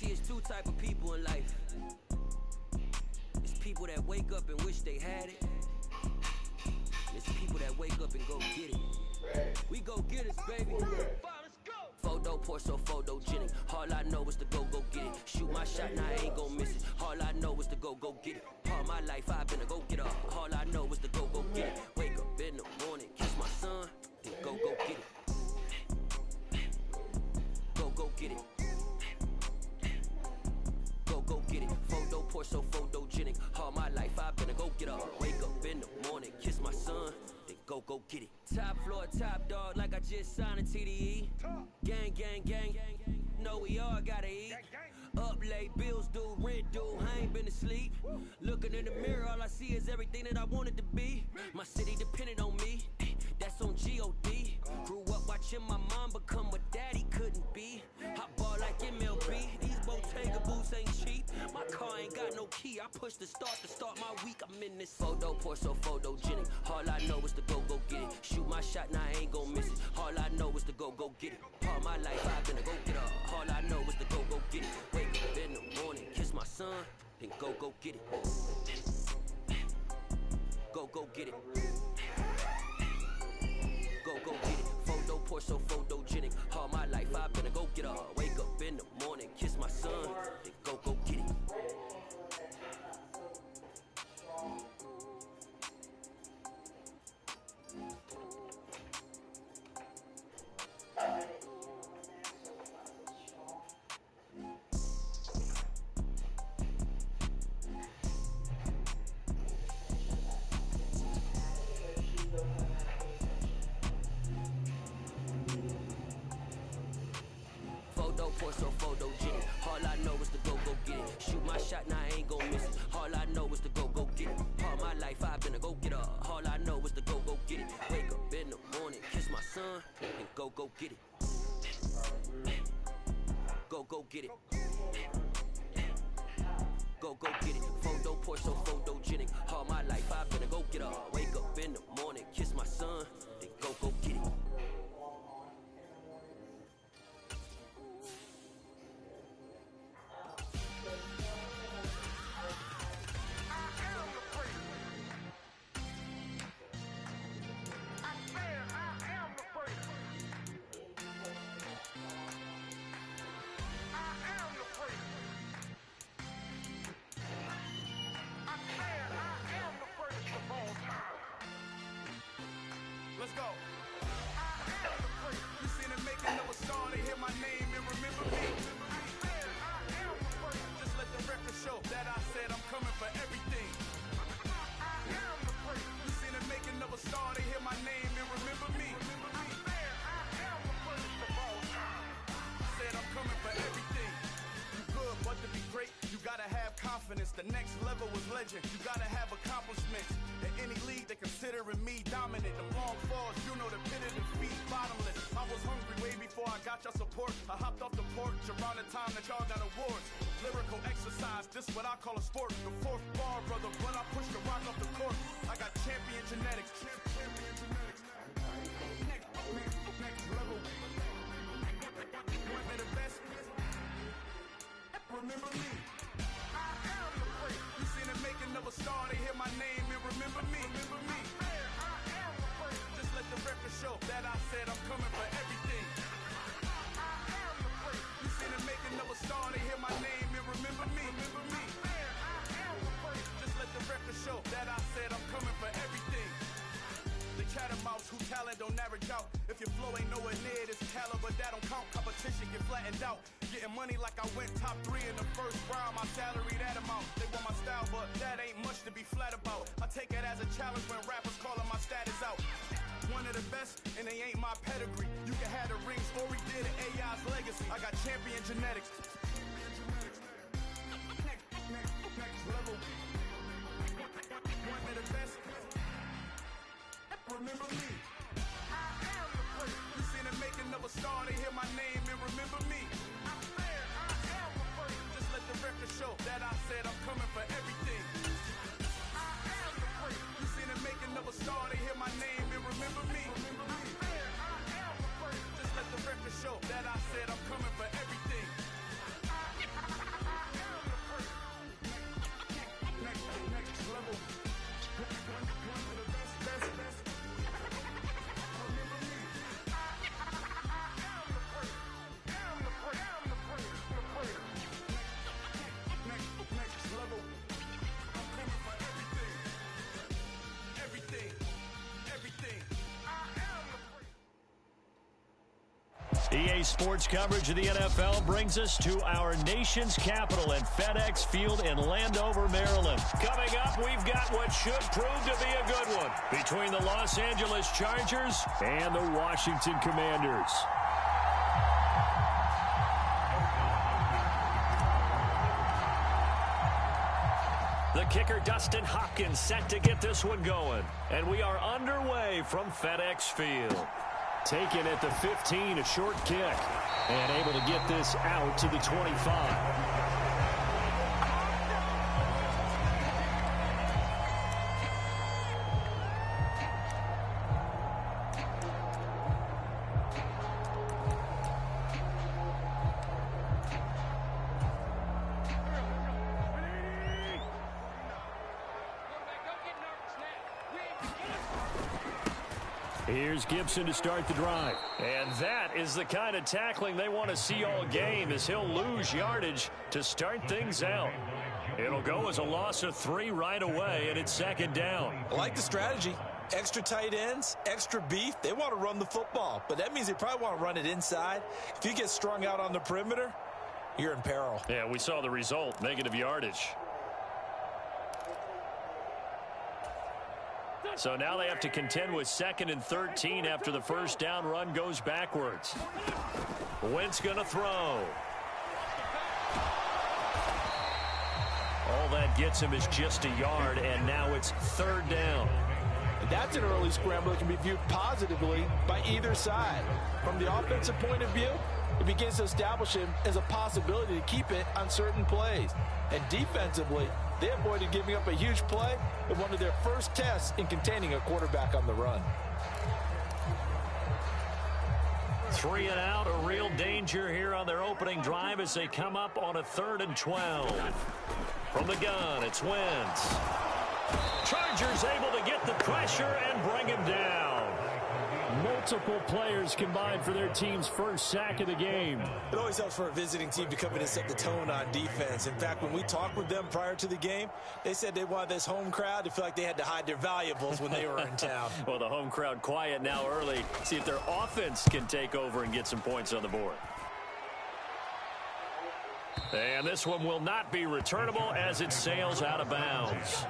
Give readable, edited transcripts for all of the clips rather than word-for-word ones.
See, it's two type of people in life. It's people that wake up and wish they had it. It's people that wake up and go get it. We go get it, baby. Let's go. Photo poor, so photogenic. All I know is to go get it. Shoot my shot, now I ain't gon' miss it. All I know is to go get it. All my life I've been a go getter. All I know is to go get it. Wake up in the morning, kiss my son, then go get it. Go get it. Go get it. Photo poor, so photogenic. All my life I've been a go getter. Wake up in the morning, kiss my son, then go get it. Top floor, top dog, like I just signed a TDE. Gang, gang, gang. Know we all gotta eat. Up late, bills due, rent due. I ain't been asleep. Looking in the mirror, all I see is everything that I wanted to be. My city depended on me. That's on G.O.D. Grew up watching my mom become what daddy couldn't be. I ball like MLB. These Bottega boots ain't cheap. My car ain't got no key. I push the start to start my week. I'm in this photo poor, so photogenic. All I know is to go get it. Shoot my shot, now I ain't gon' miss it. All I know is to go get it. All my life I've been a go getter. All I know is to go get it. Wake up in the morning, kiss my son, then go get it. Go get it. Go get it. Photo poor, so photogenic. All my life I've been a go getter. Wake up in the morning, kiss my son, then go get it. So photogenic. All I know is to go get it. Shoot my shot, now I ain't gon' miss it. All I know is to go get it. All my life I've been a go getter. All I know is to go get it. Wake up in the morning, kiss my son, and go get it. Go get it. Go get it. Photo poor, so photogenic. All my life I've been a go getter. Wake up in the morning, kiss my son, then go get it. Let's go. You seen it making of a star, they hear my name and remember me. Just let the record show that I said I'm coming for everything. You seen it making of a star, they hear my name and remember me. I said I'm coming for everything. You good, but to be great, you gotta have confidence. The next level was legend. You gotta have accomplishments. In any league, they considering me dominant. The long falls, you know the pit of defeat, bottomless. I was hungry way before I got your support. I hopped off the porch around the time that y'all got awards. Lyrical exercise, this what I call a sport. The fourth bar, brother, when I push the rock off the court. I got champion genetics. Next level. Want me the best? Remember me. I am the great. You seen it making of a star, they hear my name and remember me. Remember me. I am the great. Just let the record show that I said I'm coming for everything. I am the great. You seen it making of a star, they hear my name and remember me. Remember me. I am the great. Just let the record show that I said I'm coming for everything. The catamounts who talent don't average out. If your flow ain't nowhere near this caliber, that don't count. Competition get flattened out. Getting money like I went top 3 in the first round. My salary that amount. They want my style, but that ain't much to be flat about. I take it as a challenge when rappers calling my status out. One of the best, and they ain't my pedigree. You can have the rings, or we did it, AI's legacy. I got champion genetics. Next level. One of the best. Remember me. I am the great. You seen it making of a star, they hear my name and remember me. I am the great. Just let the record show that I said I'm coming for everything. I am the great. You seen it making of a star, they hear my name and remember me. I am the great. Just let the record show that I said I'm coming for everything. Today's sports coverage of the NFL brings us to our nation's capital at FedEx Field in Landover, Maryland. Coming up, we've got what should prove to be a good one between the Los Angeles Chargers and the Washington Commanders. The kicker, Dustin Hopkins, set to get this one going. And we are underway from FedEx Field. Taken at the 15, a short kick. And able to get this out to the 25. Here's Gibson to start the drive. And that is the kind of tackling they want to see all game, as he'll lose yardage to start things out. It'll go as a loss of 3 right away, and it's second down. I like the strategy. Extra tight ends, extra beef. They want to run the football, but that means they probably want to run it inside. If you get strung out on the perimeter, you're in peril. Yeah, we saw the result, negative yardage. So now they have to contend with 2nd and 13 after the first down run goes backwards. Wentz going to throw. All that gets him is just a yard, and now it's 3rd down. That's an early scramble that can be viewed positively by either side. From the offensive point of view, it begins to establish him as a possibility to keep it on certain plays. And defensively, they avoided giving up a huge play in one of their first tests in containing a quarterback on the run. 3 and out, a real danger here on their opening drive as they come up on a 3rd and 12. From the gun, it's Wentz. Chargers able to get the pressure and bring him down. Multiple players combined for their team's first sack of the game. It always helps for a visiting team to come in and set the tone on defense. In fact, when we talked with them prior to the game, they said they wanted this home crowd to feel like they had to hide their valuables when they were in town. Well, the home crowd quiet now early. See if their offense can take over and get some points on the board. And this one will not be returnable as it sails out of bounds.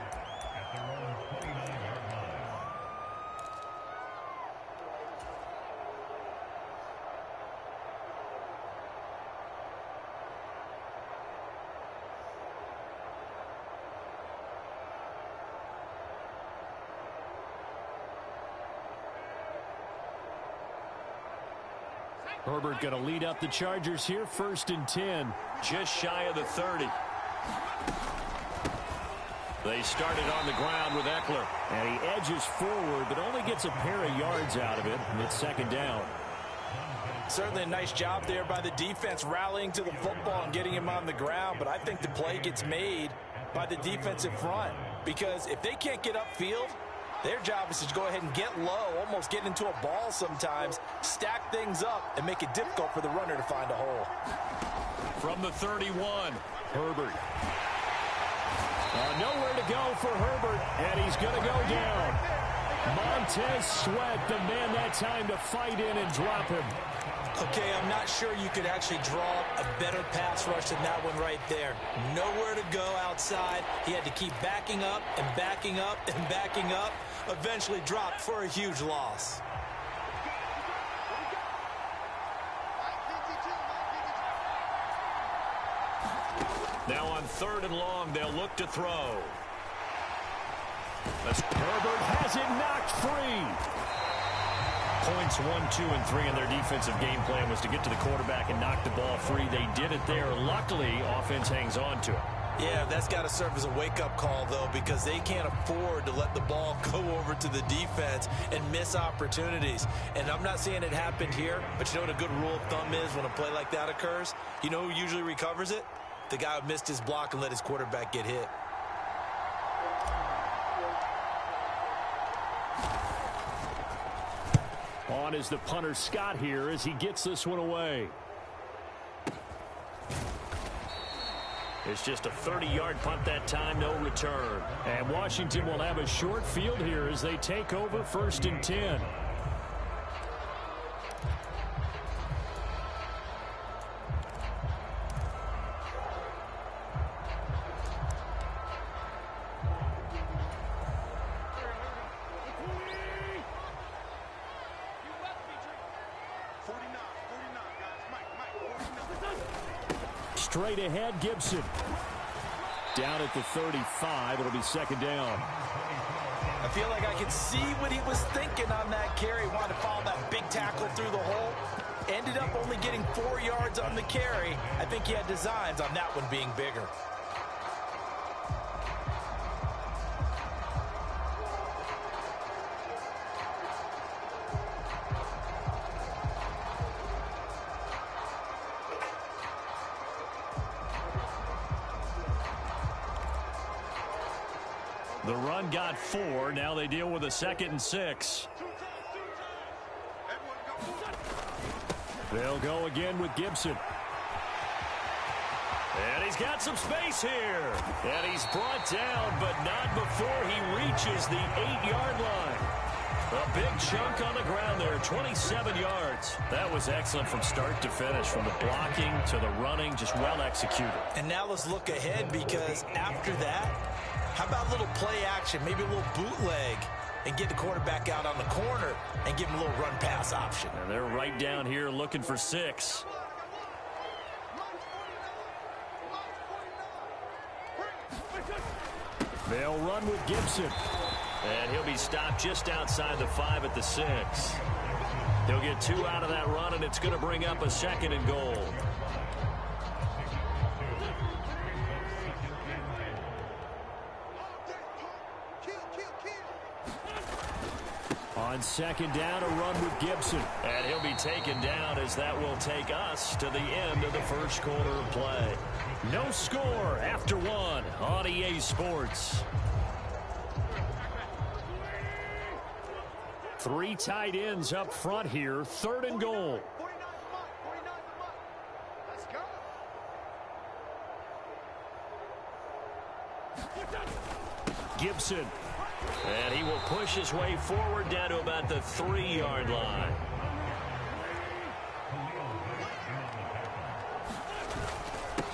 Herbert going to lead up the Chargers here, 1st and 10, just shy of the 30. They started on the ground with Eckler, and he edges forward, but only gets a pair of yards out of it, and it's 2nd down. Certainly a nice job there by the defense rallying to the football and getting him on the ground, but I think the play gets made by the defensive front, because if they can't get upfield, their job is to go ahead and get low, almost get into a ball sometimes, stack things up, and make it difficult for the runner to find a hole. From the 31, Herbert. Nowhere to go for Herbert, and he's going to go down. Montez Sweat, the man that time to fight in and drop him. Okay, I'm not sure you could actually draw a better pass rush than that one right there. Nowhere to go outside. He had to keep backing up and backing up and backing up. Eventually dropped for a huge loss. Now on 3rd and long, they'll look to throw. As Herbert has it knocked free. Points 1, 2, and 3 in their defensive game plan was to get to the quarterback and knock the ball free. They did it there. Luckily, offense hangs on to it. Yeah, that's got to serve as a wake-up call, though, because they can't afford to let the ball go over to the defense and miss opportunities. And I'm not saying it happened here, but you know what a good rule of thumb is when a play like that occurs? You know who usually recovers it? The guy who missed his block and let his quarterback get hit. On is the punter Scott here as he gets this one away. It's just a 30-yard punt that time, no return. And Washington will have a short field here as they take over 1st and 10. straight ahead, Gibson. Down at the 35, it'll be second down. I feel like I could see what he was thinking on that carry. Wanted to follow that big tackle through the hole. Ended up only getting 4 yards on the carry. I think he had designs on that one being bigger. The run got 4. Now they deal with a 2nd and 6. They'll go again with Gibson. And he's got some space here. And he's brought down, but not before he reaches the 8-yard line. A big chunk on the ground there, 27 yards. That was excellent from start to finish, from the blocking to the running, just well executed. And now let's look ahead, because after that, how about a little play action, maybe a little bootleg, and get the quarterback out on the corner and give him a little run-pass option. And they're right down here looking for 6. They'll run with Gibson. And he'll be stopped just outside the 5 at the 6. He'll get 2 out of that run, and it's going to bring up a 2nd and goal. On 2nd down, a run with Gibson. And he'll be taken down, as that will take us to the end of the first quarter of play. No score after 1 on EA Sports. 3 tight ends up front here. 3rd and goal. Gibson. And he will push his way forward down to about the 3-yard line.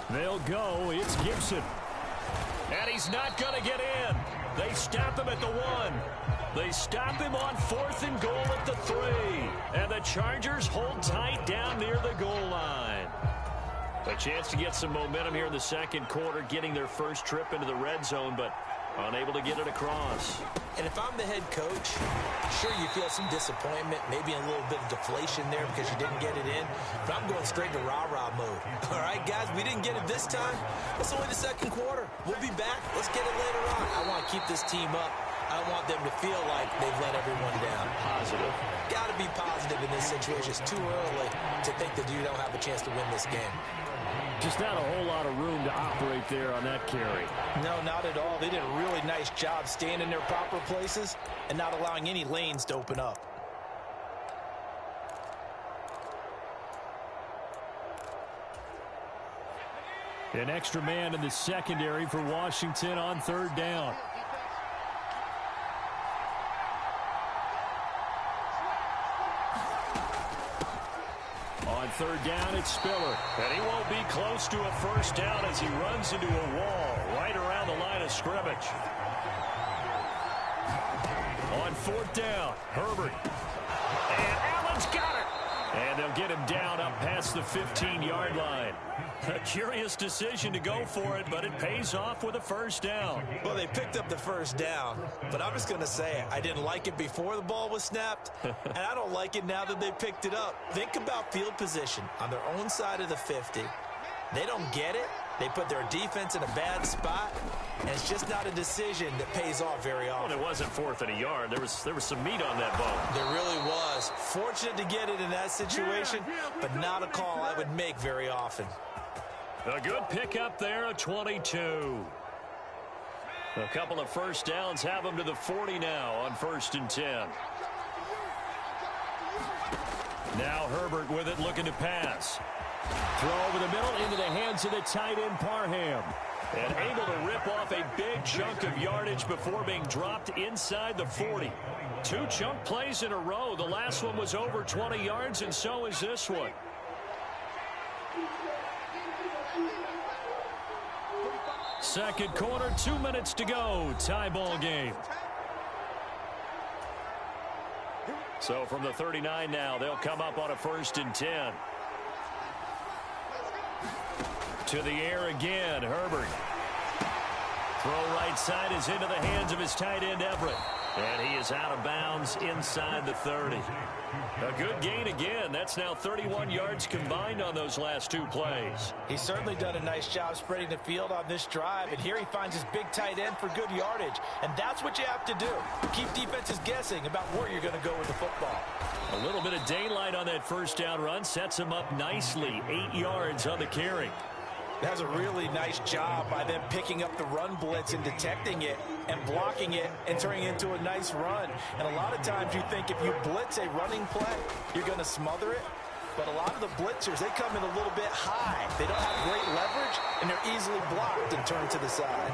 They'll go. It's Gibson. And he's not going to get in. They stop him at the 1. They stop him on 4th and goal at the 3. And the Chargers hold tight down near the goal line. A chance to get some momentum here in the second quarter, getting their first trip into the red zone, but unable to get it across. And if I'm the head coach, sure, you feel some disappointment, maybe a little bit of deflation there because you didn't get it in. But I'm going straight to rah-rah mode. All right, guys, we didn't get it this time. It's only the second quarter. We'll be back. Let's get it later on. I want to keep this team up. I don't want them to feel like they've let everyone down. Positive. Got to be positive in this situation. It's too early to think that you don't have a chance to win this game. Just not a whole lot of room to operate there on that carry. No, not at all. They did a really nice job staying in their proper places and not allowing any lanes to open up. An extra man in the secondary for Washington on 3rd down. On 3rd down, it's Spiller. And he won't be close to a first down as he runs into a wall right around the line of scrimmage. On 4th down, Herbert. And Allen's got it. And they'll get him down up past the 15-yard line. A curious decision to go for it, but it pays off with a first down. Well, they picked up the first down, but I'm just going to say I didn't like it before the ball was snapped, and I don't like it now that they picked it up. Think about field position on their own side of the 50. They don't get it. They put their defense in a bad spot, and it's just not a decision that pays off very often. Well, it wasn't 4th and a yard. There was some meat on that bone. There really was. Fortunate to get it in that situation, but not a call I would make very often. A good pickup there at 22. A couple of first downs have them to the 40 now on 1st and 10. Now Herbert with it, looking to pass. Throw over the middle into the hands of the tight end Parham. And able to rip off a big chunk of yardage before being dropped inside the 40. 2 chunk plays in a row. The last one was over 20 yards, and so is this one. Second quarter, 2 minutes to go. Tie ball game. So from the 39 now, they'll come up on a 1st and 10. To the air again, Herbert. Throw right side is into the hands of his tight end, Everett. And he is out of bounds inside the 30. A good gain again. That's now 31 yards combined on those last two plays. He's certainly done a nice job spreading the field on this drive. And here he finds his big tight end for good yardage. And that's what you have to do. Keep defenses guessing about where you're going to go with the football. A little bit of daylight on that first down run sets him up nicely. 8 yards on the carry. That's a really nice job by them picking up the run blitz and detecting it and blocking it and turning it into a nice run. And a lot of times you think if you blitz a running play, you're going to smother it. But a lot of the blitzers, they come in a little bit high. They don't have great leverage, and they're easily blocked and turned to the side.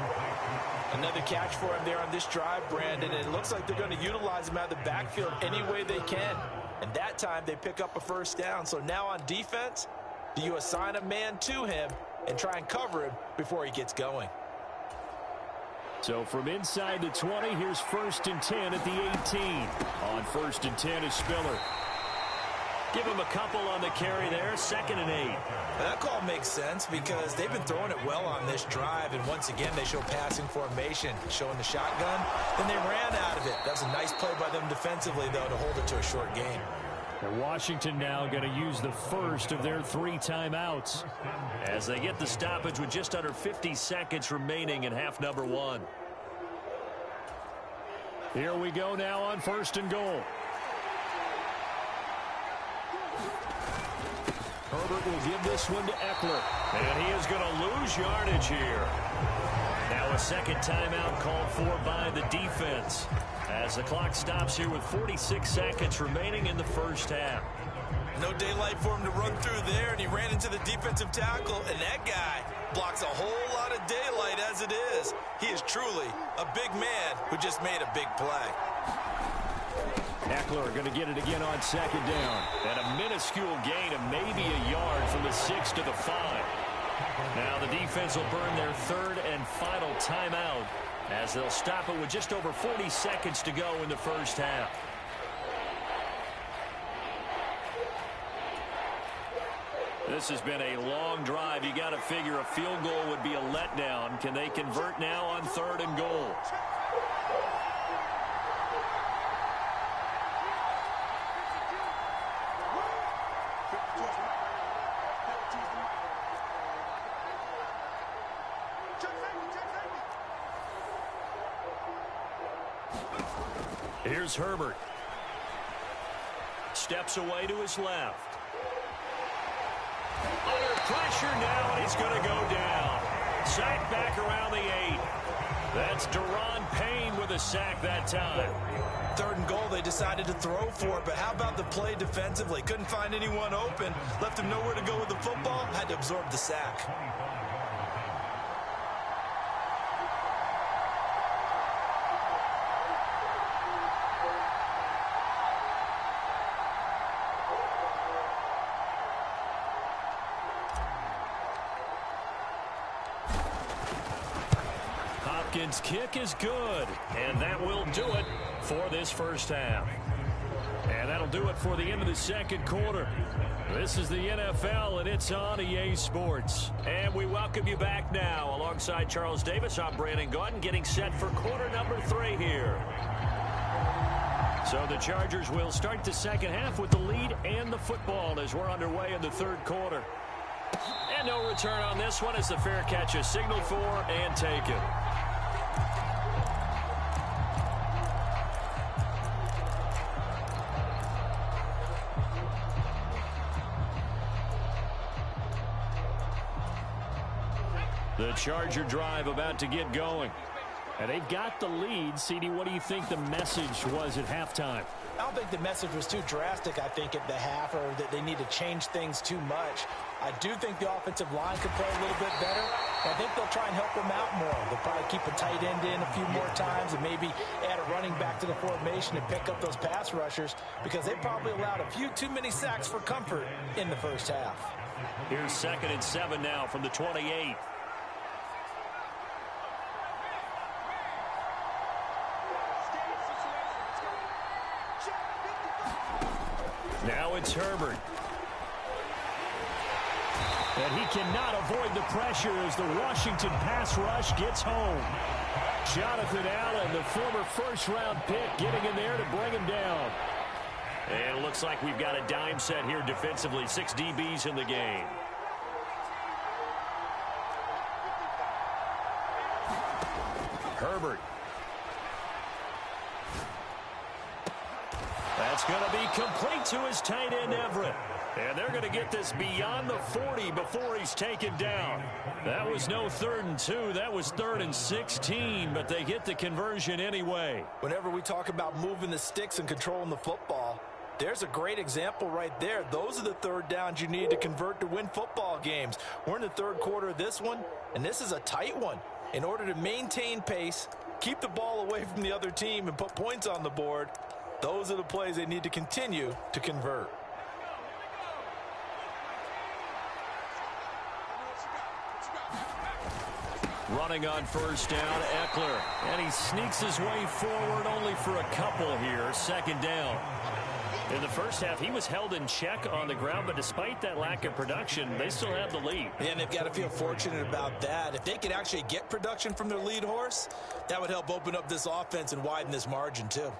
Another catch for him there on this drive, Brandon. And it looks like they're going to utilize him out of the backfield any way they can. And that time they pick up a first down. So now on defense, do you assign a man to him and try and cover him before he gets going? So from inside the 20, here's 1st and 10 at the 18. On 1st and 10 is Spiller. Give him a couple on the carry there, 2nd and 8. That call makes sense because they've been throwing it well on this drive, and once again they show passing formation, showing the shotgun. Then they ran out of it. That's a nice play by them defensively, though, to hold it to a short gain. And Washington now going to use the first of their 3 timeouts as they get the stoppage with just under 50 seconds remaining in half number 1. Here we go now on 1st and goal. Herbert will give this one to Eckler. And he is going to lose yardage here. Now a second timeout called for by the defense as the clock stops here with 46 seconds remaining in the first half. No daylight for him to run through there, and he ran into the defensive tackle, and that guy blocks a whole lot of daylight as it is. He is truly a big man who just made a big play. Eckler going to get it again on 2nd down. And a minuscule gain of maybe a yard from the 6 to the 5. Now the defense will burn their 3rd and final timeout as they'll stop it with just over 40 seconds to go in the first half. This has been a long drive. You got to figure a field goal would be a letdown. Can they convert now on 3rd and goal? Here's Herbert. Steps away to his left. Under pressure now, and he's going to go down. Sack back around the 8. That's Deron Payne with a sack that time. 3rd and goal, they decided to throw for it, but how about the play defensively? Couldn't find anyone open, left him nowhere to go with the football, had to absorb the sack. Hopkins' kick is good, and that will do it for this first half. And that'll do it for the end of the second quarter. This is the NFL, and it's on EA Sports. And we welcome you back now. Alongside Charles Davis, I'm Brandon Gaudin, getting set for quarter number 3 here. So the Chargers will start the second half with the lead and the football as we're underway in the 3rd quarter. And no return on this one as the fair catch is signaled for and taken. The Charger drive about to get going. And they've got the lead. CD, what do you think the message was at halftime? I don't think the message was too drastic, I think, at the half, or that they need to change things too much. I do think the offensive line could play a little bit better. I think they'll try and help them out more. They'll probably keep a tight end in a few more times and maybe add a running back to the formation and pick up those pass rushers because they probably allowed a few too many sacks for comfort in the first half. Here's 2nd and 7 now from the 28. Now it's Herbert. And he cannot avoid the pressure as the Washington pass rush gets home. Jonathan Allen, the former first-round pick, getting in there to bring him down. And it looks like we've got a dime set here defensively. 6 DBs in the game. Herbert. That's going to be complete to his tight end, Everett. And they're going to get this beyond the 40 before he's taken down. That was no 3rd and 2. That was 3rd and 16, but they get the conversion anyway. Whenever we talk about moving the sticks and controlling the football, there's a great example right there. Those are the 3rd downs you need to convert to win football games. We're in the 3rd quarter of this one, and this is a tight one. In order to maintain pace, keep the ball away from the other team, and put points on the board, those are the plays they need to continue to convert. Running on first down, Eckler. And he sneaks his way forward only for a couple here. 2nd down. In the first half, he was held in check on the ground, but despite that lack of production, they still have the lead. And they've got to feel fortunate about that. If they could actually get production from their lead horse, that would help open up this offense and widen this margin too.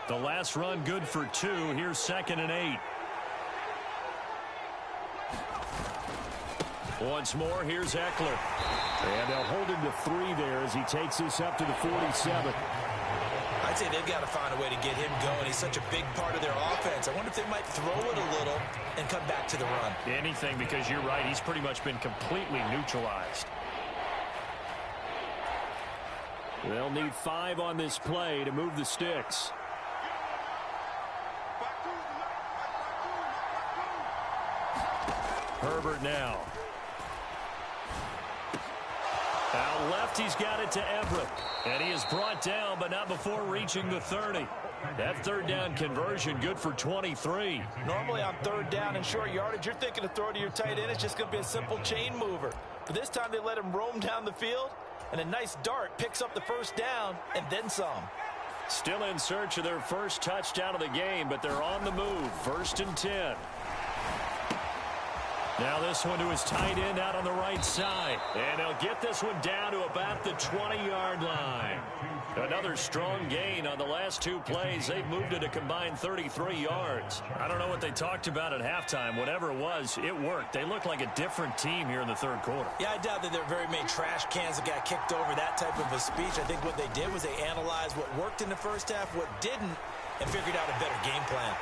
The last run good for 2. Here's 2nd and 8. Once more, here's Eckler. And they'll hold him to 3 there as he takes this up to the 47. I'd say they've got to find a way to get him going. He's such a big part of their offense. I wonder if they might throw it a little and come back to the run. Anything, because you're right. He's pretty much been completely neutralized. They'll need 5 on this play to move the sticks. Herbert now. Out left, he's got it to Everett. And he is brought down, but not before reaching the 30. That 3rd down conversion good for 23. Normally on 3rd down and short yardage, you're thinking to throw to your tight end. It's just going to be a simple chain mover. But this time they let him roam down the field, and a nice dart picks up the 1st down and then some. Still in search of their first touchdown of the game, but they're on the move. 1st and 10. Now this one to his tight end out on the right side. And they'll get this one down to about the 20-yard line. Another strong gain on the last 2 plays. They've moved it a combined 33 yards. I don't know what they talked about at halftime. Whatever it was, it worked. They look like a different team here in the 3rd quarter. Yeah, I doubt that there are very many trash cans that got kicked over, that type of a speech. I think what they did was they analyzed what worked in the first half, what didn't, and figured out a better game plan.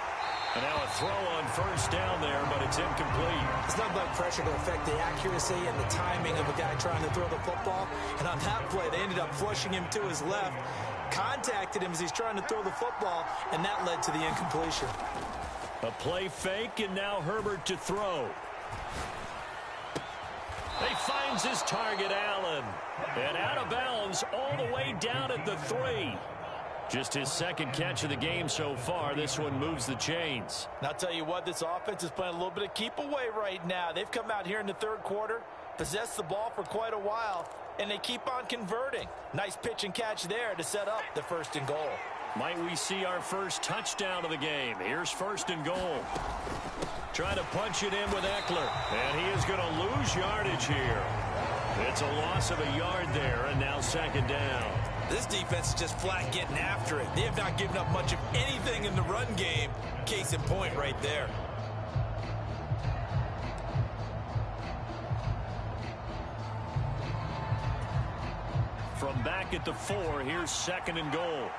And now a throw on first down there, but it's incomplete. It's not like pressure to affect the accuracy and the timing of a guy trying to throw the football. And on that play, they ended up flushing him to his left, contacted him as he's trying to throw the football, and that led to the incompletion. A play fake, and now Herbert to throw. He finds his target, Allen. And out of bounds all the way down at the 3. Just his 2nd catch of the game so far. This one moves the chains. And I'll tell you what, this offense is playing a little bit of keep away right now. They've come out here in the 3rd quarter, possessed the ball for quite a while, and they keep on converting. Nice pitch and catch there to set up the 1st and goal. Might we see our first touchdown of the game? Here's 1st and goal. Trying to punch it in with Eckler. And he is going to lose yardage here. It's a loss of a yard there, and now 2nd down. This defense is just flat getting after it. They have not given up much of anything in the run game. Case in point right there. From back at the 4, here's 2nd and goal.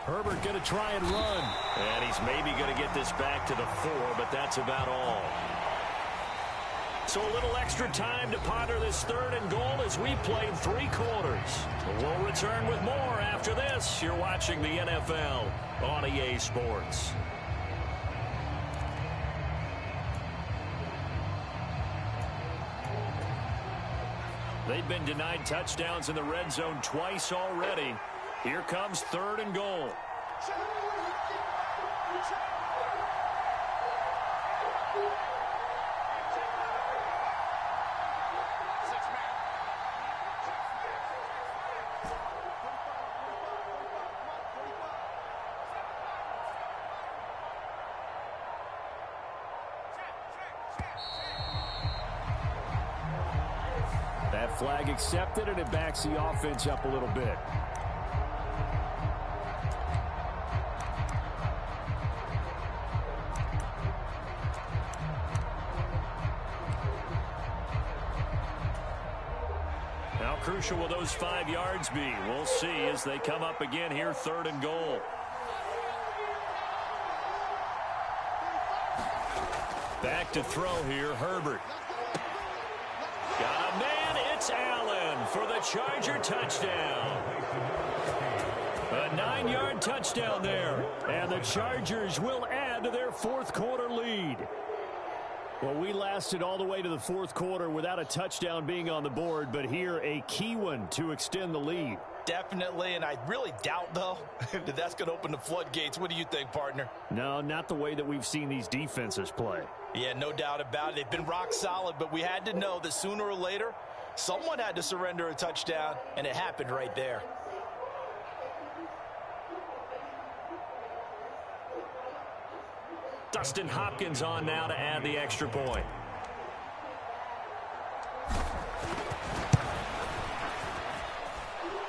Herbert going to try and run. And he's maybe going to get this back to the 4, but that's about all. So a little extra time to ponder this 3rd and goal as we played 3 quarters. We'll return with more after this. You're watching the NFL on EA Sports. They've been denied touchdowns in the red zone twice already. Here comes 3rd and goal. Flag accepted, and it backs the offense up a little bit. How crucial will those 5 yards be? We'll see as they come up again here, 3rd and goal. Back to throw here, Herbert. Got a man, it's Allen for the Charger touchdown. A 9-yard touchdown there, and the Chargers will add to their 4th quarter lead. Well, we lasted all the way to the 4th quarter without a touchdown being on the board, but here a key one to extend the lead. Definitely, and I really doubt, though, that that's going to open the floodgates. What do you think, partner? No, not the way that we've seen these defenses play. Yeah, no doubt about it. They've been rock solid, but we had to know that sooner or later, someone had to surrender a touchdown, and it happened right there. Dustin Hopkins on now to add the extra point.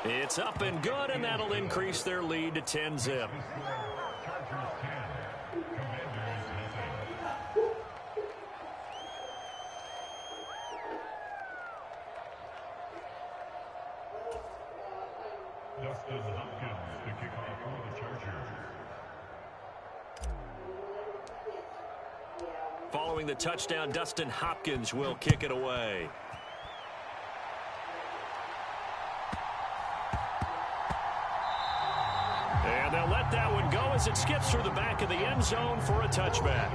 It's up and good, and that'll increase their lead to 10-zip. Dustin Hopkins to kick off for the Chargers. Following the touchdown, Dustin Hopkins will kick it away. And they'll let that one go as it skips through the back of the end zone for a touchback.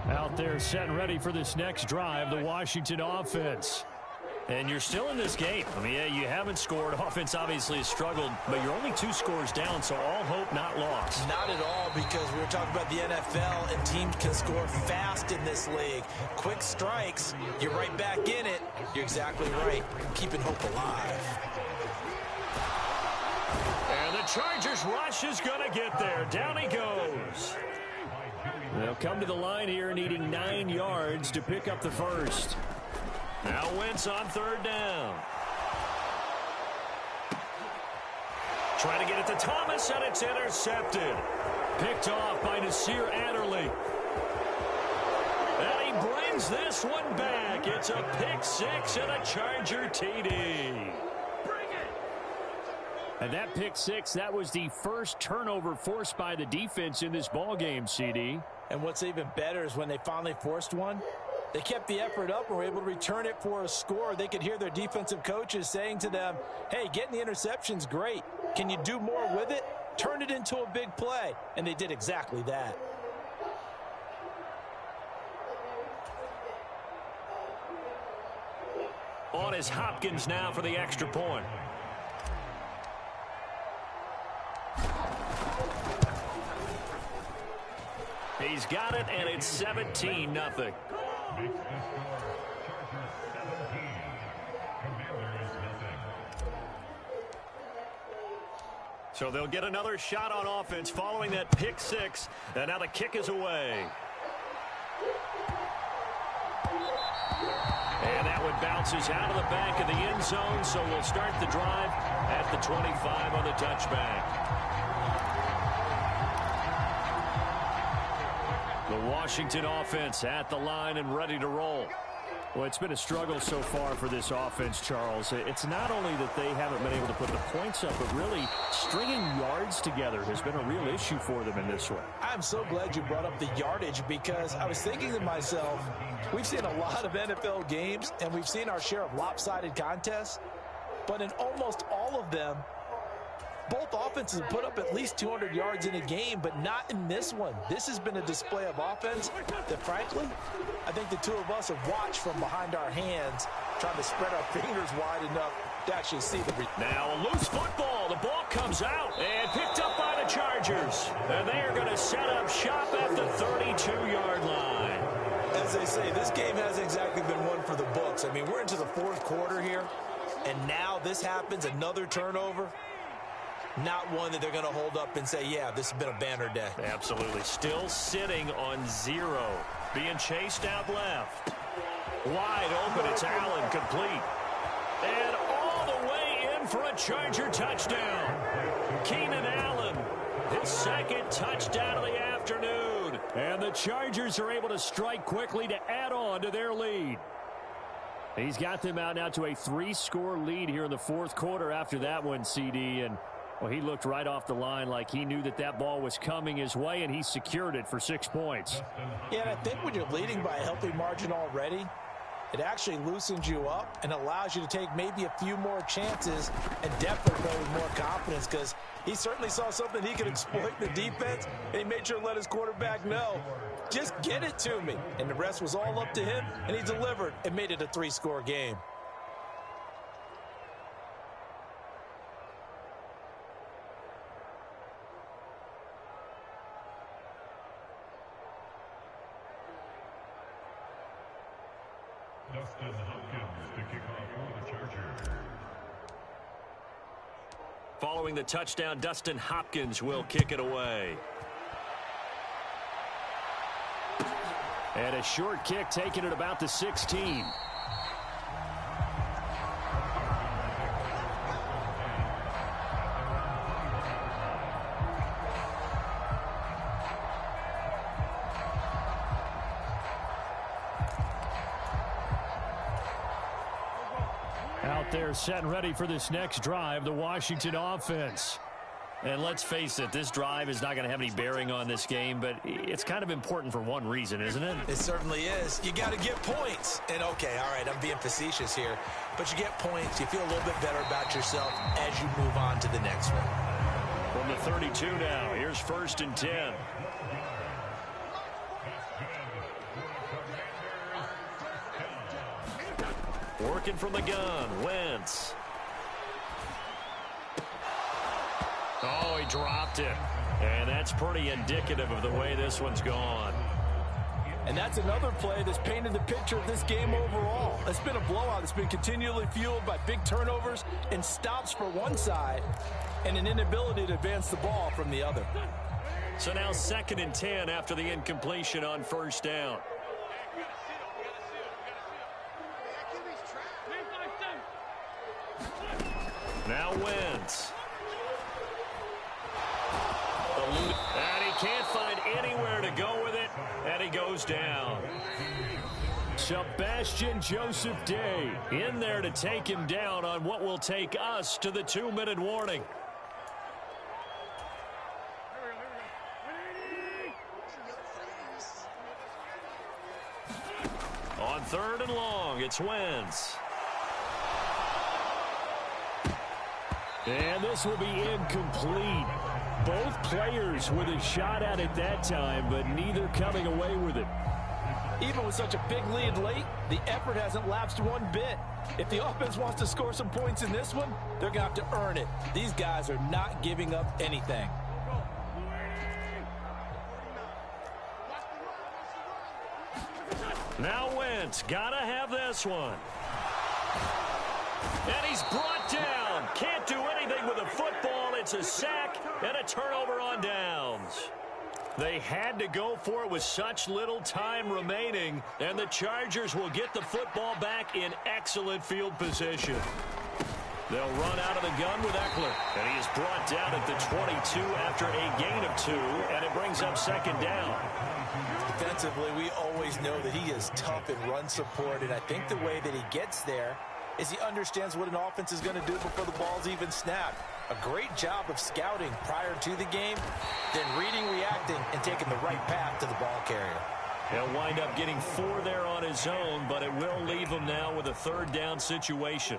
Out there set and ready for this next drive, the Washington offense. And you're still in this game. I mean, yeah, you haven't scored. Offense obviously has struggled, but you're only 2 scores down, so all hope not lost. Not at all, because we were talking about the NFL, and teams can score fast in this league. Quick strikes, you're right back in it. You're exactly right. Keeping hope alive. And the Chargers rush is going to get there. Down he goes. They'll come to the line here needing 9 yards to pick up the first. Now Wentz on 3rd down. Trying to get it to Thomas, and it's intercepted. Picked off by Nasir Adderley. And he brings this one back. It's a pick 6 and a Charger TD. And that pick 6, that was the first turnover forced by the defense in this ballgame, CD. And what's even better is when they finally forced one, they kept the effort up and were able to return it for a score. They could hear their defensive coaches saying to them, hey, getting the interception's great. Can you do more with it? Turn it into a big play. And they did exactly that. On is Hopkins now for the extra point. He's got it, and it's 17-0. So they'll get another shot on offense following that pick 6, and now the kick is away. And that one bounces out of the back of the end zone, so we'll start the drive at the 25 on the touchback. The Washington offense at the line and ready to roll. Well, it's been a struggle so far for this offense, Charles. It's not only that they haven't been able to put the points up, but really stringing yards together has been a real issue for them in this one. I'm so glad you brought up the yardage, because I was thinking to myself, we've seen a lot of NFL games, and we've seen our share of lopsided contests, but in almost all of them, both offenses have put up at least 200 yards in a game, but not in this one. This has been a display of offense that, frankly, I think the two of us have watched from behind our hands, trying to spread our fingers wide enough to actually see the... Now a loose football. The ball comes out and picked up by the Chargers. And they are going to set up shop at the 32-yard line. As they say, this game hasn't exactly been one for the books. I mean, we're into the 4th quarter here, and now this happens, another turnover. not one that they're going to hold up and say, yeah, this has been a banner day. Absolutely. Still sitting on 0. Being chased out left. Wide open. It's Allen, complete. And all the way in for a Charger touchdown. Keenan Allen, his second touchdown of the afternoon. And the Chargers are able to strike quickly to add on to their lead. He's got them out now to a 3-score lead here in the fourth quarter after that one, CD. And, well, he looked right off the line like he knew that that ball was coming his way, and he secured it for 6 points. Yeah, and I think when you're leading by a healthy margin already, it actually loosens you up and allows you to take maybe a few more chances and definitely play with more confidence, because he certainly saw something he could exploit in the defense, and he made sure to let his quarterback know, just get it to me. And the rest was all up to him, and he delivered and made it a 3-score game. Dustin Hopkins to kick off for the Chargers. Following the touchdown, Dustin Hopkins will kick it away. And a short kick taken at about the 16. Out there set and ready for this next drive, the Washington offense. And let's face it, this drive is not going to have any bearing on this game, but it's kind of important for one reason, isn't it? It certainly is. You got to get points. And, okay, all right, I'm being facetious here, but you get points. You feel a little bit better about yourself as you move on to the next one. From the 32 now, here's 1st and 10. Working from the gun, Wentz. Oh, he dropped it. And that's pretty indicative of the way this one's gone. And that's another play that's painted the picture of this game overall. It's been a blowout. It's been continually fueled by big turnovers and stops for one side and an inability to advance the ball from the other. So now 2nd and 10 after the incompletion on 1st down. Now Wentz. And he can't find anywhere to go with it, and he goes down. Sebastian Joseph Day in there to take him down on what will take us to the 2-minute warning. On 3rd and long, it's Wentz. And this will be incomplete. Both players with a shot at it that time, but neither coming away with it. Even with such a big lead late, the effort hasn't lapsed one bit. If the offense wants to score some points in this one, they're going to have to earn it. These guys are not giving up anything. Now Wentz, gotta have this one. And he's brought down. Can't do anything with a football. It's a sack and a turnover on downs. They had to go for it with such little time remaining, and the Chargers will get the football back in excellent field position. They'll run out of the gun with Eckler, and he is brought down at the 22 after a gain of 2, and it brings up 2nd down. Defensively, we always know that he is tough in run support, and I think the way that he gets there is he understands what an offense is going to do before the ball's even snapped. A great job of scouting prior to the game, then reading, reacting, and taking the right path to the ball carrier. He'll wind up getting 4 there on his own, but it will leave him now with a 3rd down situation.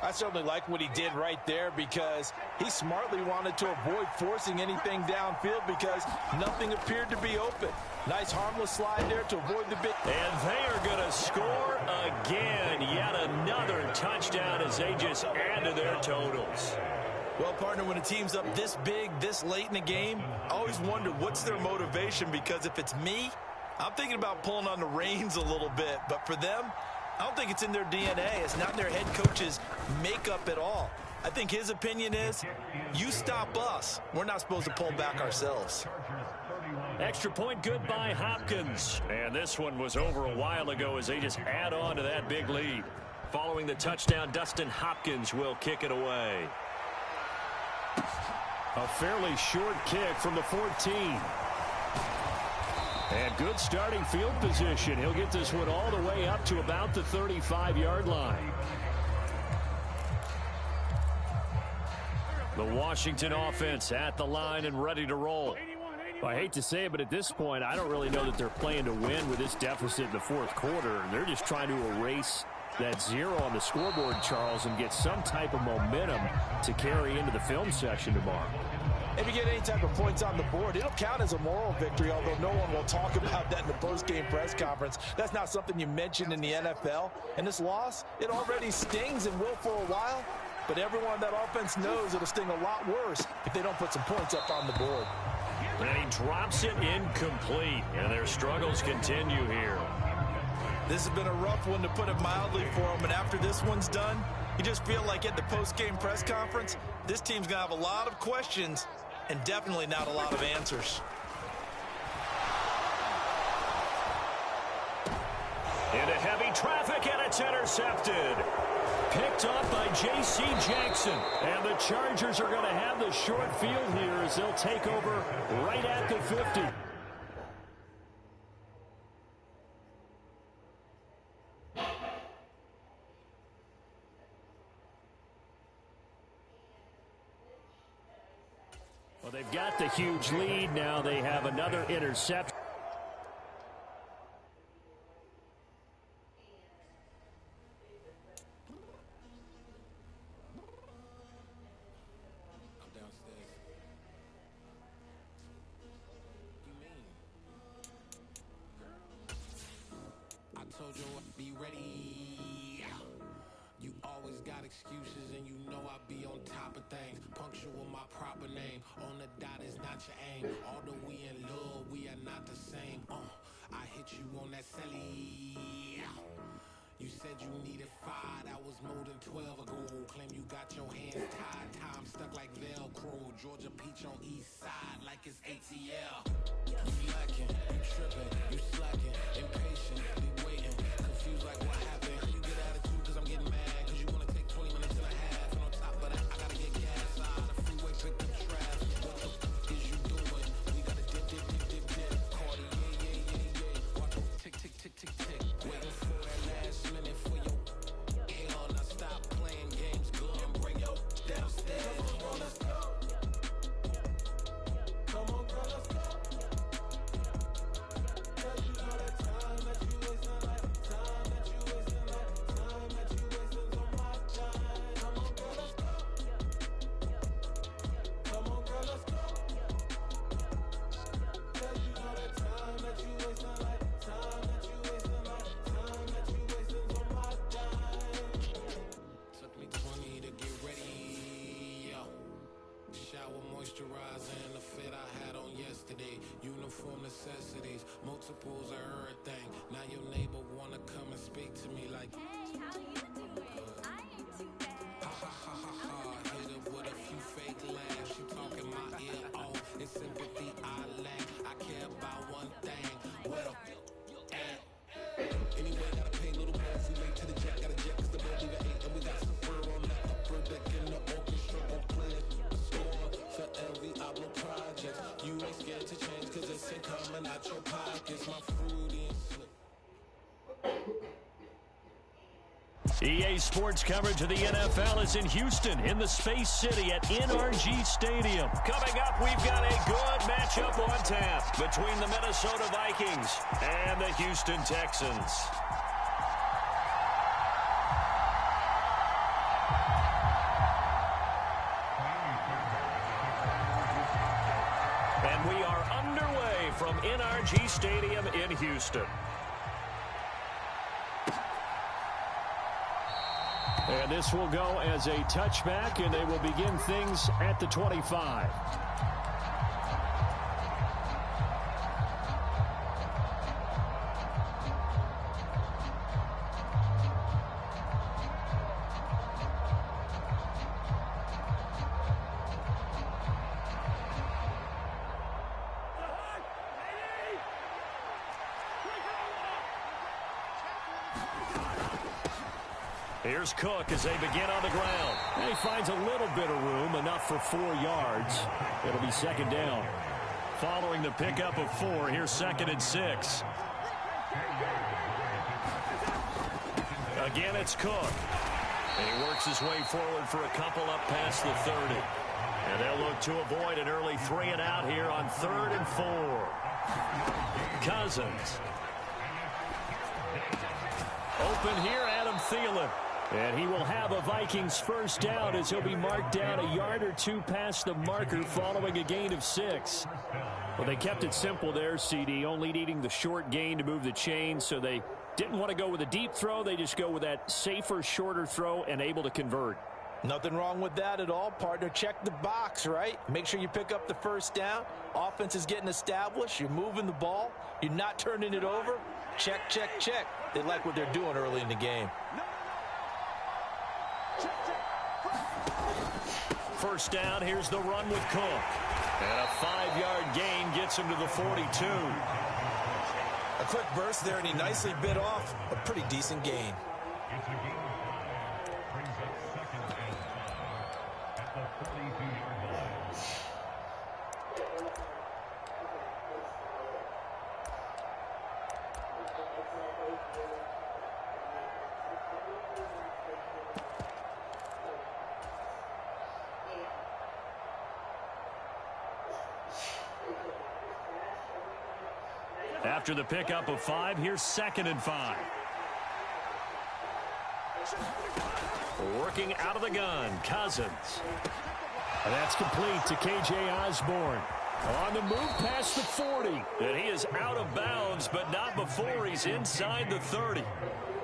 I certainly like what he did right there, because he smartly wanted to avoid forcing anything downfield because nothing appeared to be open. Nice harmless slide there to avoid the big. And they are going to score again. Yet another touchdown as they just add to their totals. Well, partner, when a team's up this big, this late in the game, I always wonder what's their motivation, because if it's me, I'm thinking about pulling on the reins a little bit. But for them, I don't think it's in their DNA. It's not in their head coach's makeup at all. I think his opinion is, you stop us. We're not supposed to pull back ourselves. Extra point good by Hopkins. And this one was over a while ago as they just add on to that big lead. Following the touchdown, Dustin Hopkins will kick it away. A fairly short kick from the 14. And good starting field position. He'll get this one all the way up to about the 35-yard line. The Washington offense at the line and ready to roll. Well, I hate to say it, but at this point, I don't really know that they're playing to win with this deficit in the fourth quarter. They're just trying to erase that 0 on the scoreboard, Charles, and get some type of momentum to carry into the film session tomorrow. If you get any type of points on the board, it'll count as a moral victory, although no one will talk about that in the post-game press conference. That's not something you mentioned in the NFL. And this loss, it already stings and will for a while. But everyone on that offense knows it'll sting a lot worse if they don't put some points up on the board. And he drops it incomplete, and their struggles continue here. This has been a rough one, to put it mildly, for them. And after this one's done, you just feel like at the post-game press conference, this team's going to have a lot of questions and definitely not a lot of answers. Into heavy traffic, and it's intercepted. Picked up by J.C. Jackson. And the Chargers are going to have the short field here as they'll take over right at the 50. Well, they've got the huge lead now. They have another interception. You said you needed 5, that was more than 12 ago. Claim you got your hands tied, time stuck like Velcro. Georgia Peach on east side like it's ATL. You lacking, you tripping, you slacking, impatient, be waiting, confused like what happened. You get attitude cause I'm getting mad, cause you wanna take 20 minutes and a half. And on top of that, I gotta get gas out the freeway, pick up trash. What the f is you doing? We gotta dip. Cardi, yeah. Watch tick, tick, tick, tick, tick. Waiting for that last minute for your hell. Now stop playing games, good and bring your downstairs. Come on, let's go. Come on, girl, let's go. Cause you know that time that you wasting, like time that you wasting, like time that you wasting on my time. Come on, girl, let's go. Come on, girl, let's go. Cause you know that time that you wasting, like time that you wasting, like time that you wasting on my time. Took me 20 to get ready, yo. Shower moisturizer and the fit I had on yesterday. Uniform necessities, multiples of everything. Now your neighbor wanna come and speak to me like, Hey, how you doing? I ain't too bad. ha. Hit her with a few fake laughs. She talking my ear off. It's sympathy I lack. I care about one thing. Where the at? Anyway, gotta pay a little more. If we late to the jack, gotta jet cause the boat leave at 8. And we got some fur on the upper deck in the orchestra. Gon' play it. Score for every album project. You ain't scared to change cause it's ain't coming out your pockets. My fruity and slip. EA Sports coverage of the NFL is in Houston, in the Space City at NRG Stadium. Coming up, we've got a good matchup on tap between the Minnesota Vikings and the Houston Texans. And we are underway from NRG Stadium in Houston. And this will go as a touchback, and they will begin things at the 25. Here's Cook as they begin on the ground. And he finds a little bit of room, enough for 4 yards. It'll be second down. Following the pickup of 4, here's 2nd and 6. Again, it's Cook. And he works his way forward for a couple up past the 30. And they'll look to avoid an early 3 and out here on 3rd and 4. Cousins. Open here, Adam Thielen. And he will have a Vikings first down as he'll be marked down a yard or 2 past the marker following a gain of 6. Well, they kept it simple there, CD, only needing the short gain to move the chain, so they didn't want to go with a deep throw. They just go with that safer, shorter throw and able to convert. Nothing wrong with that at all, partner. Check the box, right? Make sure you pick up the first down. Offense is getting established. You're moving the ball. You're not turning it over. Check, check, check. They like what they're doing early in the game. First down, here's the run with Cook. And a 5-yard gain gets him to the 42. A quick burst there, and he nicely bit off a pretty decent gain. It's a gain brings up 2nd and 5 at the 42-yard line. After the pickup of 5, here's 2nd and 5. Working out of the gun, Cousins. And that's complete to K.J. Osborne. On the move past the 40. And he is out of bounds, but not before he's inside the 30.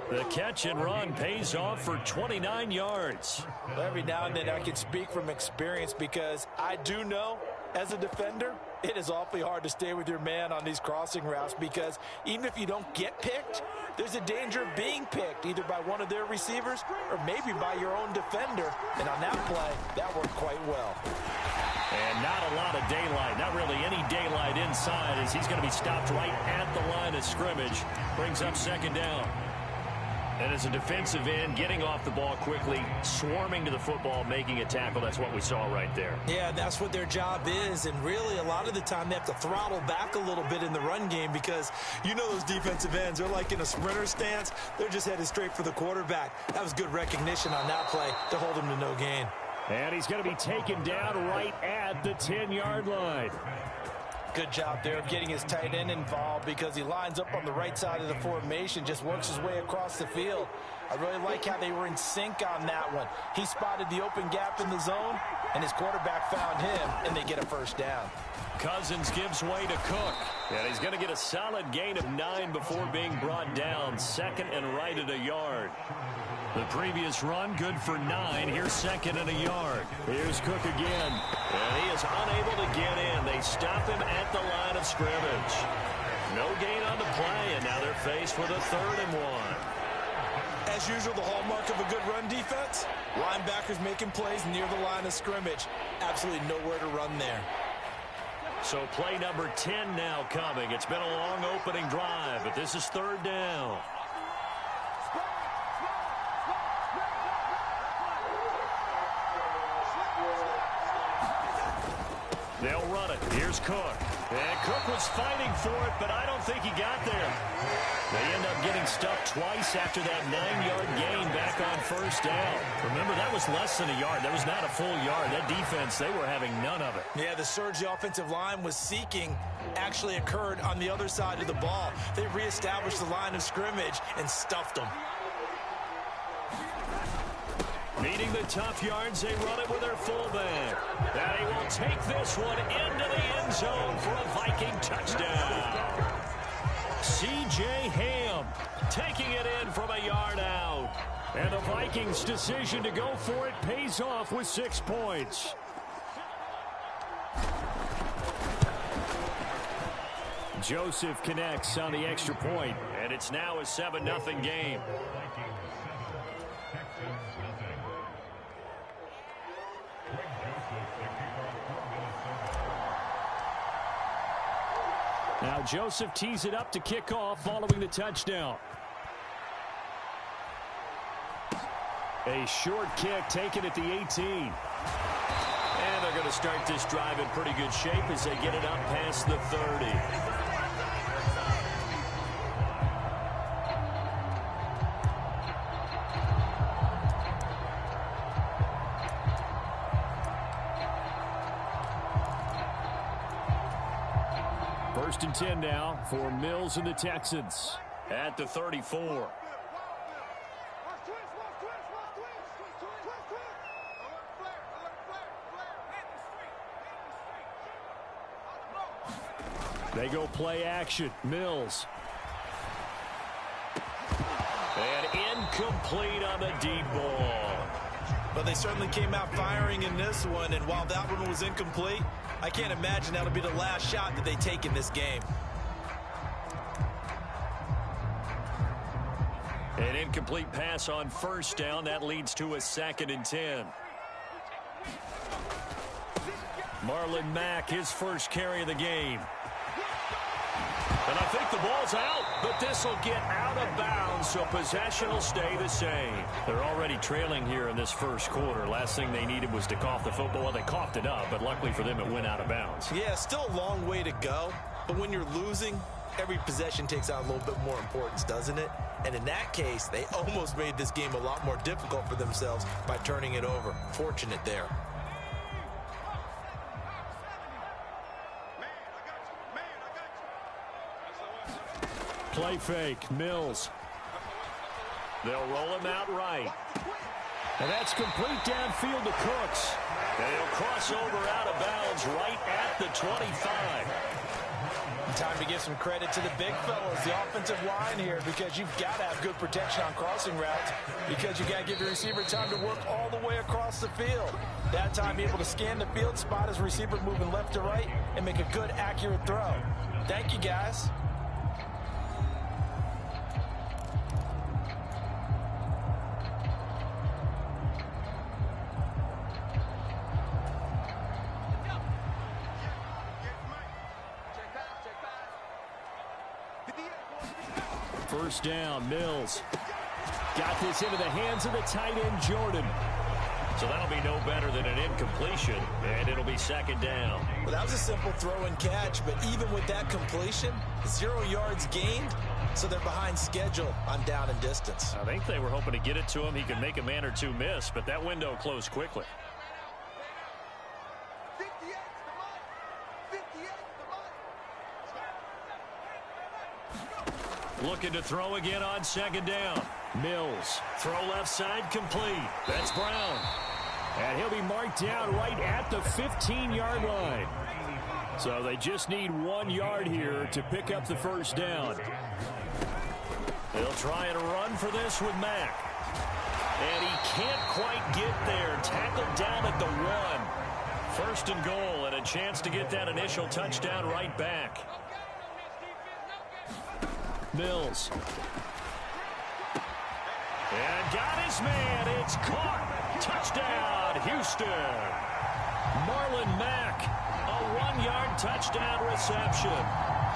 The catch and run pays off for 29 yards. Well, every now and then I can speak from experience because I do know as a defender, it is awfully hard to stay with your man on these crossing routes because even if you don't get picked, there's a danger of being picked either by one of their receivers or maybe by your own defender. And on that play, that worked quite well. And not a lot of daylight, not really any daylight inside as he's going to be stopped right at the line of scrimmage. Brings up 2nd down. And as a defensive end, getting off the ball quickly, swarming to the football, making a tackle, that's what we saw right there. Yeah, that's what their job is, and really a lot of the time they have to throttle back a little bit in the run game because you know those defensive ends, they're like in a sprinter stance. They're just headed straight for the quarterback. That was good recognition on that play to hold him to no gain. And he's going to be taken down right at the 10-yard line. Good job there of getting his tight end involved because he lines up on the right side of the formation, just works his way across the field. I really like how they were in sync on that one. He spotted the open gap in the zone, and his quarterback found him, and they get a first down. Cousins gives way to Cook. And he's going to get a solid gain of 9 before being brought down. 2nd and right at a yard. The previous run, good for 9. Here's 2nd and a yard. Here's Cook again. And he is unable to get in. They stop him at the line of scrimmage. No gain on the play, and now they're faced with a 3rd and 1. As usual, the hallmark of a good run defense, linebackers making plays near the line of scrimmage. Absolutely nowhere to run there. So play number 10 now coming. It's been a long opening drive, but this is 3rd down. They'll run it. Here's Cook. And Cook was fighting for it, but I don't think he got there. They end up getting stuck twice after that 9-yard gain back on 1st down. Remember, that was less than a yard. That was not a full yard. That defense, they were having none of it. Yeah, the surge the offensive line was seeking actually occurred on the other side of the ball. They reestablished the line of scrimmage and stuffed them. Needing the tough yards, they run it with their fullback. And he will take this one into the end zone for a Viking touchdown. C.J. Ham taking it in from a yard out. And the Vikings' decision to go for it pays off with 6 points. Joseph connects on the extra point. And it's now a 7-0 game. Now Joseph tees it up to kick off following the touchdown. A short kick taken at the 18. And they're going to start this drive in pretty good shape as they get it up past the 30. First and 10 now for Mills and the Texans. At the 34. They go play action. Mills. And incomplete on the deep ball. But they certainly came out firing in this one, and while that one was incomplete, I can't imagine that'll be the last shot that they take in this game. An incomplete pass on first down. That leads to a 2nd and 10. Marlon Mack, his first carry of the game. And I think the ball's out, but this will get out of bounds, so possession will stay the same. They're already trailing here in this first quarter. Last thing they needed was to cough the football. Well, they coughed it up, but luckily for them, it went out of bounds. Yeah, still a long way to go, but when you're losing, every possession takes on a little bit more importance, doesn't it? And in that case, they almost made this game a lot more difficult for themselves by turning it over. Fortunate there. Play fake. Mills. They'll roll him out right. And that's complete downfield to Cooks. And he'll cross over out of bounds right at the 25. Time to give some credit to the big fellas, the offensive line here, because you've got to have good protection on crossing routes, because you got to give your receiver time to work all the way across the field. That time able to scan the field, spot his receiver moving left to right, and make a good, accurate throw. Thank you, guys. First down, Mills. Got this into the hands of the tight end, Jordan. So that'll be no better than an incompletion, and it'll be 2nd down. Well, that was a simple throw and catch, but even with that completion, 0 yards gained, so they're behind schedule on down and distance. I think they were hoping to get it to him. He could make a man or two miss, but that window closed quickly. Looking to throw again on 2nd down. Mills. Throw left side complete. That's Brown. And he'll be marked down right at the 15-yard line. So they just need 1 yard here to pick up the first down. They'll try and run for this with Mack. And he can't quite get there. Tackled down at the 1. 1st and goal, and a chance to get that initial touchdown right back. Mills. And got his man. It's caught. Touchdown, Houston. Marlon Mack. A 1-yard touchdown reception.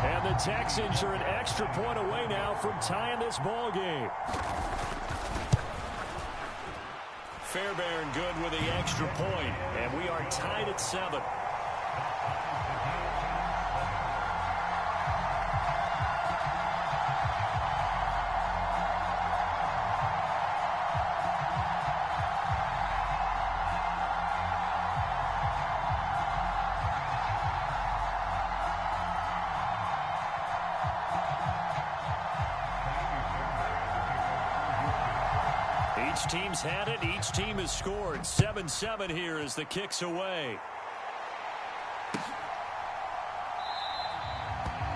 And the Texans are an extra point away now from tying this ball game. Fairbairn good with the extra point, and we are tied at 7. Each team's had it. Each team has scored. 7-7 here as the kick's away.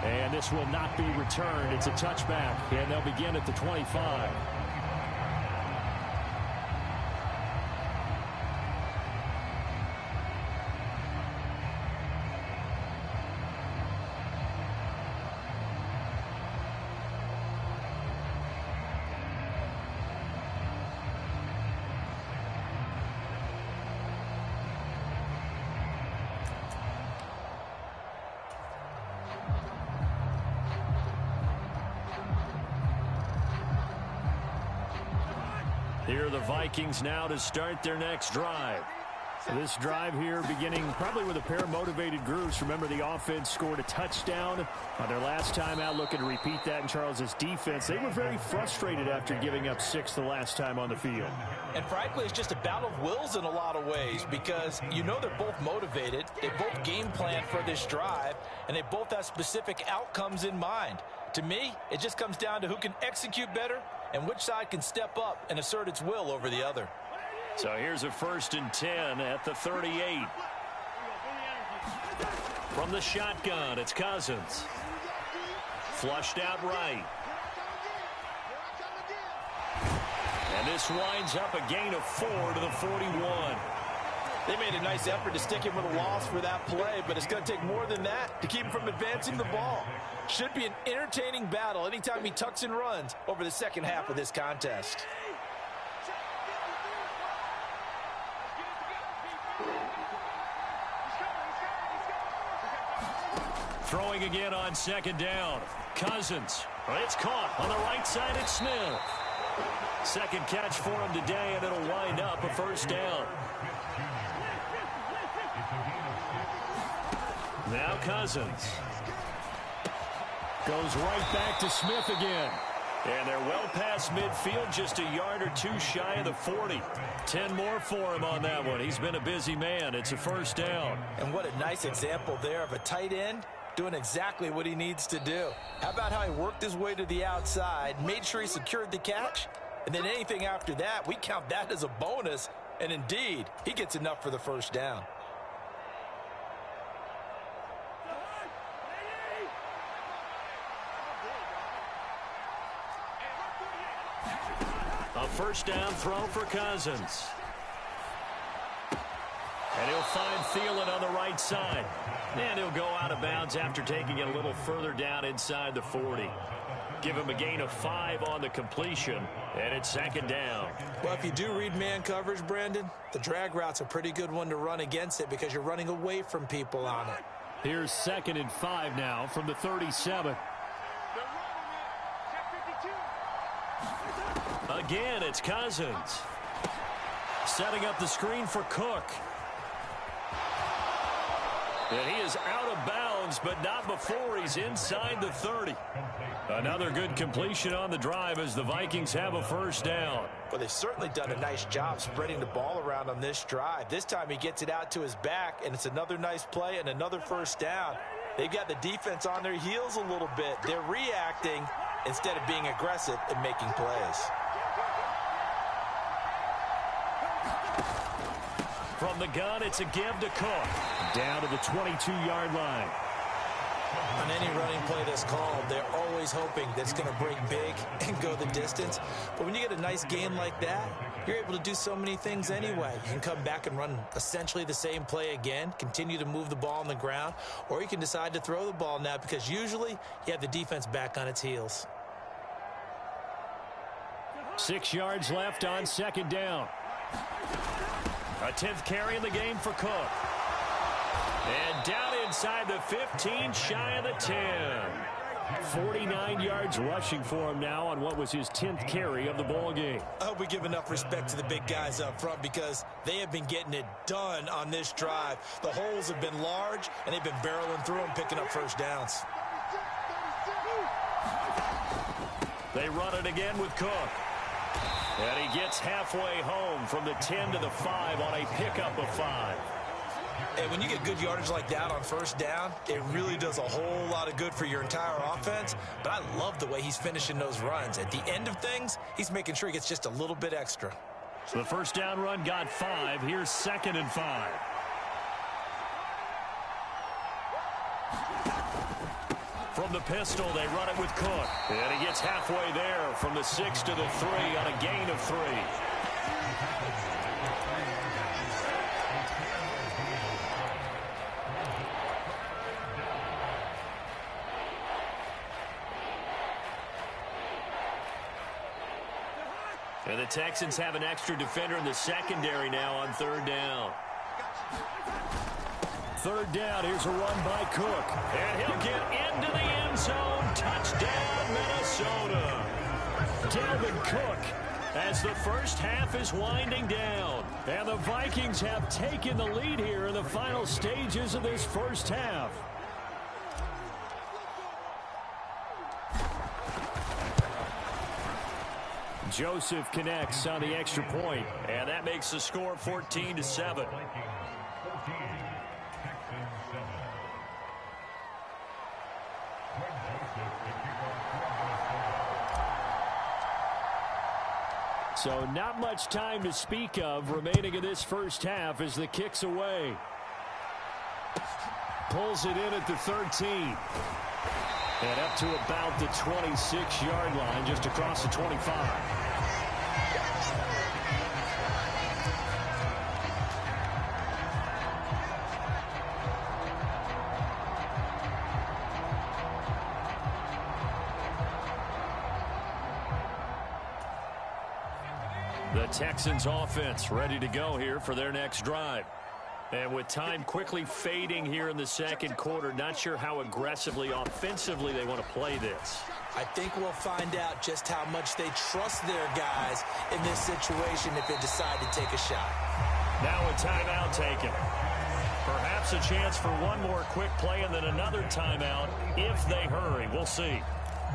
And this will not be returned. It's a touchback, and they'll begin at the 25. Here are the Vikings now to start their next drive. So this drive here beginning probably with a pair of motivated groups. Remember, the offense scored a touchdown on their last time out, looking to repeat that in Charles' defense. They were very frustrated after giving up 6 the last time on the field. And frankly, it's just a battle of wills in a lot of ways because you know they're both motivated. They both game plan for this drive, and they both have specific outcomes in mind. To me, it just comes down to who can execute better and which side can step up and assert its will over the other. So here's a 1st and 10 at the 38. From the shotgun, it's Cousins. Flushed out right. And this winds up a gain of 4 to the 41. They made a nice effort to stick him with a loss for that play, but it's going to take more than that to keep him from advancing the ball. Should be an entertaining battle anytime he tucks and runs over the second half of this contest. Throwing again on 2nd down. Cousins. It's caught on the right side. It's Smith. Second catch for him today, and it'll wind up a 1st down. Now Cousins. Goes right back to Smith again. And they're well past midfield, just a yard or 2 shy of the 40. 10 more for him on that one. He's been a busy man. It's a 1st down. And what a nice example there of a tight end doing exactly what he needs to do. How about how he worked his way to the outside, made sure he secured the catch, and then anything after that, we count that as a bonus. And indeed, he gets enough for the 1st down. A 1st down throw for Cousins. And he'll find Thielen on the right side. And he'll go out of bounds after taking it a little further down inside the 40. Give him a gain of 5 on the completion, and it's 2nd down. Well, if you do read man coverage, Brandon, the drag route's a pretty good one to run against it because you're running away from people on it. Here's 2nd and 5 now from the 37. Again, it's Cousins. Setting up the screen for Cook. And he is out of bounds, but not before he's inside the 30. Another good completion on the drive as the Vikings have a 1st down. Well, they've certainly done a nice job spreading the ball around on this drive. This time he gets it out to his back, and it's another nice play and another 1st down. They've got the defense on their heels a little bit. They're reacting instead of being aggressive and making plays. From the gun, it's a give to Cook. Down to the 22-yard line. On any running play that's called, they're always hoping that it's going to break big and go the distance. But when you get a nice gain like that, you're able to do so many things anyway. You can come back and run essentially the same play again, continue to move the ball on the ground, or you can decide to throw the ball now because usually you have the defense back on its heels. 6 yards left on 2nd down. A 10th carry in the game for Cook. And down inside the 15, shy of the 10. 49 yards rushing for him now on what was his 10th carry of the ball game. I hope we give enough respect to the big guys up front because they have been getting it done on this drive. The holes have been large, and they've been barreling through them, picking up 1st downs. They run it again with Cook. And he gets halfway home from the 10 to the 5 on a pickup of 5. And when you get good yardage like that on 1st down, it really does a whole lot of good for your entire offense. But I love the way he's finishing those runs. At the end of things, he's making sure he gets just a little bit extra. So the 1st down run got 5. Here's 2nd and 5. From the pistol, they run it with Cook. And he gets halfway there from the 6 to the 3 on a gain of 3. And the Texans have an extra defender in the secondary now on 3rd down. 3rd down, here's a run by Cook. And he'll get into the end zone. Touchdown, Minnesota. Dalvin Cook as the first half is winding down. And the Vikings have taken the lead here in the final stages of this first half. Joseph connects on the extra point, and that makes the score 14-7. So not much time to speak of remaining in this first half as the kick's away. Pulls it in at the 13. And up to about the 26-yard line, just across the 25. The Texans offense ready to go here for their next drive. And with time quickly fading here in the second quarter, not sure how aggressively, offensively they want to play this. I think we'll find out just how much they trust their guys in this situation if they decide to take a shot. Now a timeout taken. Perhaps a chance for one more quick play and then another timeout if they hurry. We'll see.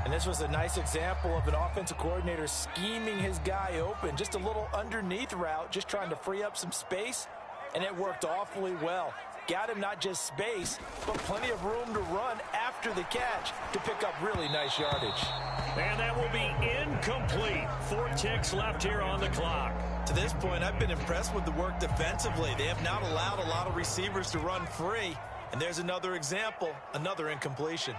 And this was a nice example of an offensive coordinator scheming his guy open. Just a little underneath route, just trying to free up some space. And it worked awfully well. Got him not just space, but plenty of room to run after the catch to pick up really nice yardage. And that will be incomplete. 4 ticks left here on the clock. To this point, I've been impressed with the work defensively. They have not allowed a lot of receivers to run free. And there's another example, another incompletion.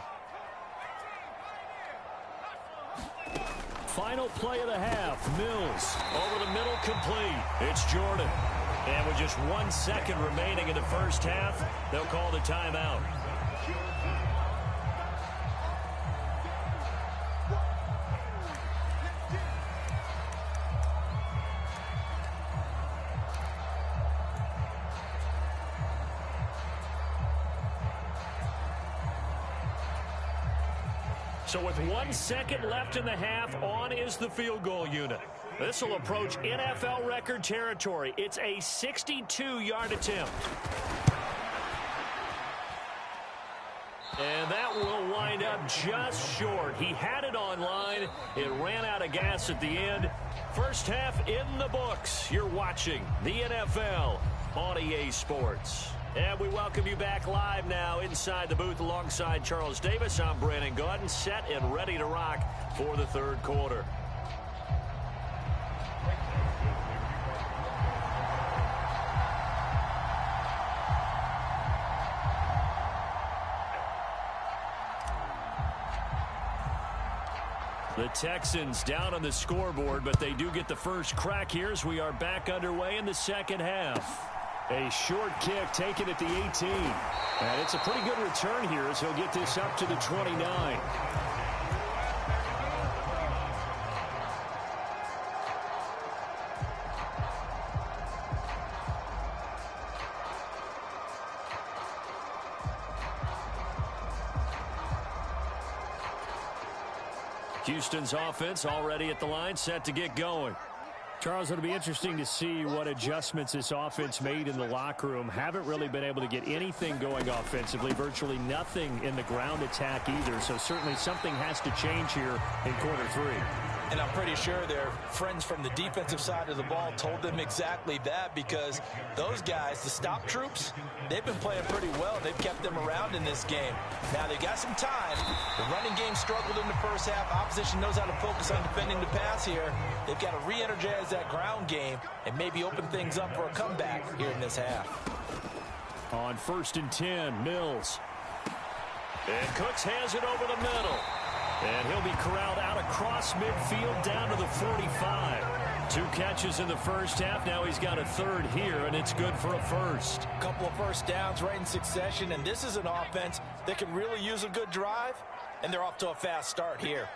Final play of the half. Mills over the middle, complete. It's Jordan. And with just 1 second remaining in the first half, they'll call the timeout. So with 1 second left in the half, on is the field goal unit. This will approach NFL record territory. It's a 62-yard attempt. And that will wind up just short. He had it on line. It ran out of gas at the end. First half in the books. You're watching the NFL on EA Sports. And we welcome you back live now inside the booth alongside Charles Davis. I'm Brandon Gaudin, set and ready to rock for the third quarter. The Texans down on the scoreboard, but they do get the first crack here as we are back underway in the second half. A short kick taken at the 18. And it's a pretty good return here as he'll get this up to the 29. Houston's offense already at the line, set to get going. Charles, it'll be interesting to see what adjustments this offense made in the locker room. Haven't really been able to get anything going offensively, virtually nothing in the ground attack either. So certainly something has to change here in quarter 3. And I'm pretty sure their friends from the defensive side of the ball told them exactly that, because those guys, the stop troops, they've been playing pretty well. They've kept them around in this game. Now they've got some time. The running game struggled in the first half. Opposition knows how to focus on defending the pass here. They've got to re-energize that ground game and maybe open things up for a comeback here in this half. On 1st and 10, Mills. And Cooks has it over the middle. And he'll be corralled out across midfield down to the 45. 2 catches in the first half. Now he's got a third here, and it's good for a first. A couple of first downs right in succession, and this is an offense that can really use a good drive, and they're off to a fast start here.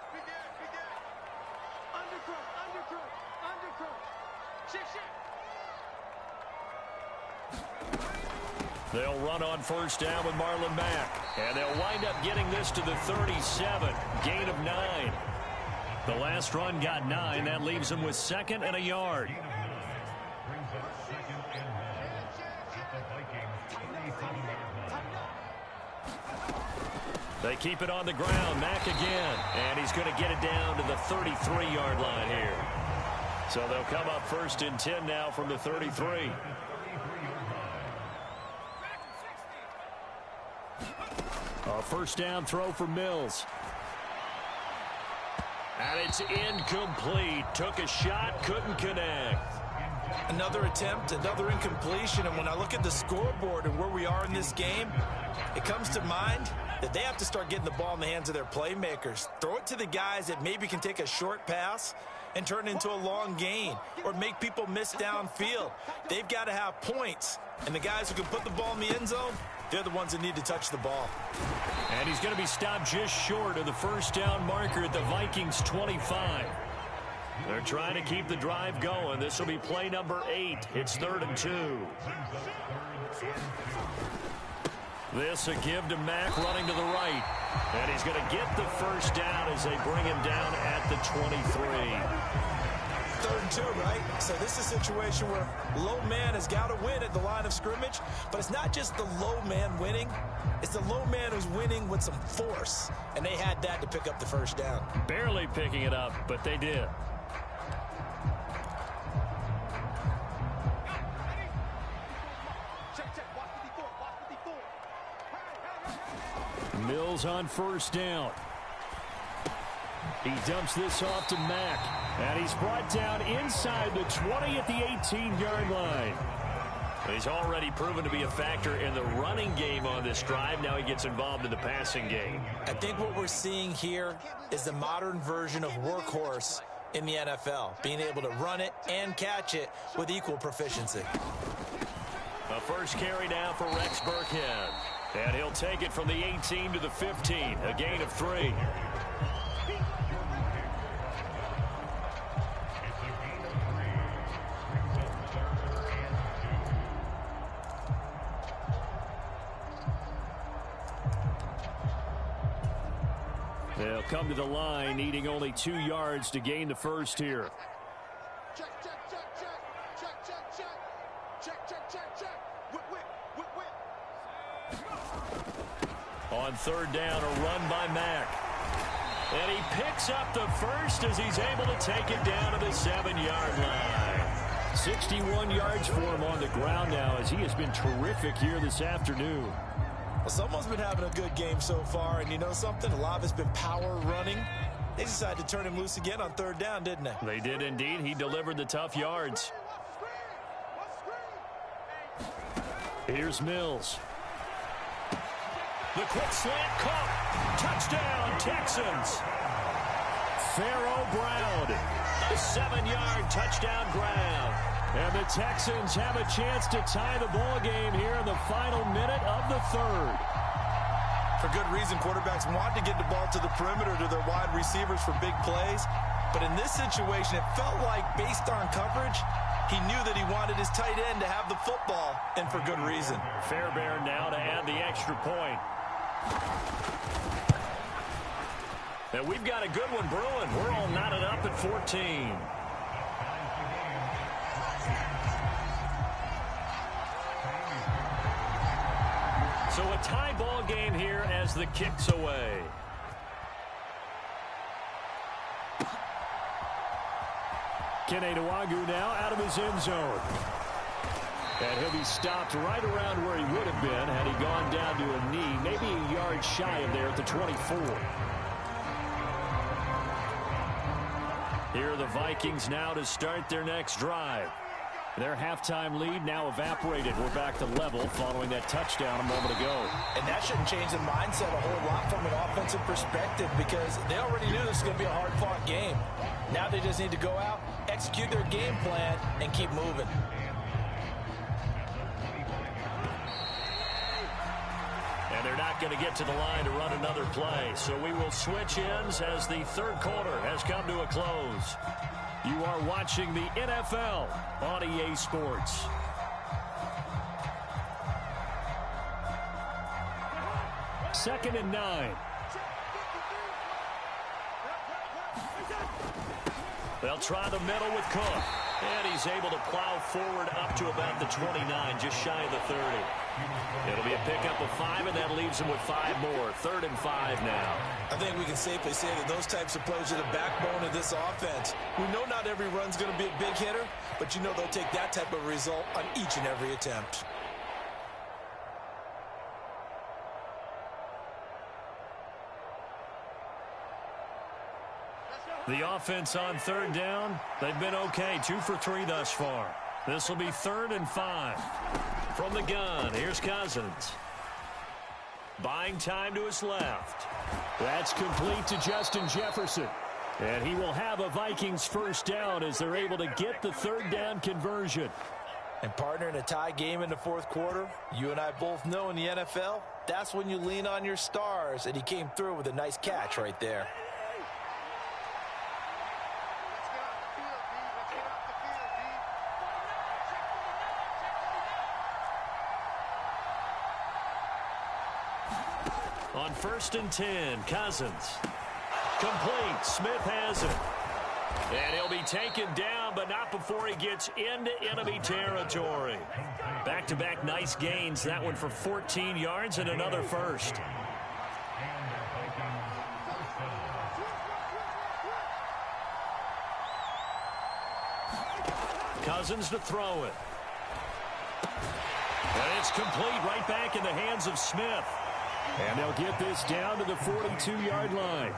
They'll run on first down with Marlon Mack. And they'll wind up getting this to the 37. Gain of 9. The last run got 9. That leaves him with 2nd and a yard. Brings up 2nd and 1 at the Vikings 37-yard line. They keep it on the ground. Mack again. And he's going to get it down to the 33-yard line here. So they'll come up 1st and 10 now from the 33. A first down throw for Mills. And it's incomplete. Took a shot, couldn't connect. Another attempt, another incompletion. And when I look at the scoreboard and where we are in this game, it comes to mind that they have to start getting the ball in the hands of their playmakers. Throw it to the guys that maybe can take a short pass and turn it into a long gain or make people miss downfield. They've got to have points. And the guys who can put the ball in the end zone, they're the ones that need to touch the ball. And he's going to be stopped just short of the first down marker at the Vikings 25. They're trying to keep the drive going. This will be play number 8. It's 3rd and 2. This a give to Mack running to the right. And he's going to get the first down as they bring him down at the 23. 3rd and 2, right? So this is a situation where low man has got to win at the line of scrimmage. But it's not just the low man winning. It's the low man who's winning with some force. And they had that to pick up the first down. Barely picking it up, but they did. Mills on first down. He dumps this off to Mack. And he's brought down inside the 20 at the 18-yard line. He's already proven to be a factor in the running game on this drive. Now he gets involved in the passing game. I think what we're seeing here is the modern version of workhorse in the NFL. Being able to run it and catch it with equal proficiency. A first carry now for Rex Burkhead. And he'll take it from the 18 to the 15. A gain of 3. They'll come to the line, needing only 2 yards to gain the first here. Check, check, check, check. Check, check, check. Check, check, check, check. Whip, whip, whip, whip. On 3rd down, a run by Mack. And he picks up the first as he's able to take it down to the 7-yard line. 61 yards for him on the ground now as he has been terrific here this afternoon. Well, someone's been having a good game so far, and you know something? A lot of it's been power running. They decided to turn him loose again on 3rd down, didn't they? They did indeed. He delivered the tough yards. Here's Mills. The quick slant caught. Touchdown, Texans. Pharaoh Brown. A 7-yard touchdown grab. And the Texans have a chance to tie the ball game here in the final minute of the 3rd. For good reason, quarterbacks want to get the ball to the perimeter to their wide receivers for big plays. But in this situation, it felt like based on coverage, he knew that he wanted his tight end to have the football, and for good reason. Fairbairn now to add the extra point. And we've got a good one brewing. We're all knotted up at 14. So a tie ball game here as the kick's away. Kene Nwagu now out of his end zone. And he'll be stopped right around where he would have been had he gone down to a knee, maybe a yard shy of there at the 24. Here are the Vikings now to start their next drive. Their halftime lead now evaporated. We're back to level following that touchdown a moment ago. And that shouldn't change the mindset a whole lot from an offensive perspective because they already knew this was going to be a hard-fought game. Now they just need to go out, execute their game plan, and keep moving. And they're not going to get to the line to run another play. So we will switch ends as the 3rd quarter has come to a close. You are watching the NFL on EA Sports. Second and 9. They'll try the middle with Cook. And he's able to plow forward up to about the 29, just shy of the 30. It'll be a pickup of 5, and that leaves him with 5 more. 3rd and 5 now. I think we can safely say that those types of plays are the backbone of this offense. We know not every run's going to be a big hitter, but you know they'll take that type of result on each and every attempt. The offense on 3rd down, they've been okay. 2 for 3 thus far. This will be 3rd and 5. From the gun, here's Cousins. Buying time to his left. That's complete to Justin Jefferson. And he will have a Vikings first down as they're able to get the 3rd down conversion. And partner, in a tie game in the 4th quarter, you and I both know in the NFL, that's when you lean on your stars. And he came through with a nice catch right there. On 1st and 10, Cousins. Complete. Smith has it. And he'll be taken down, but not before he gets into enemy territory. Back-to-back nice gains. That one for 14 yards and another first. Cousins to throw it. And it's complete right back in the hands of Smith. And they'll get this down to the 42-yard line.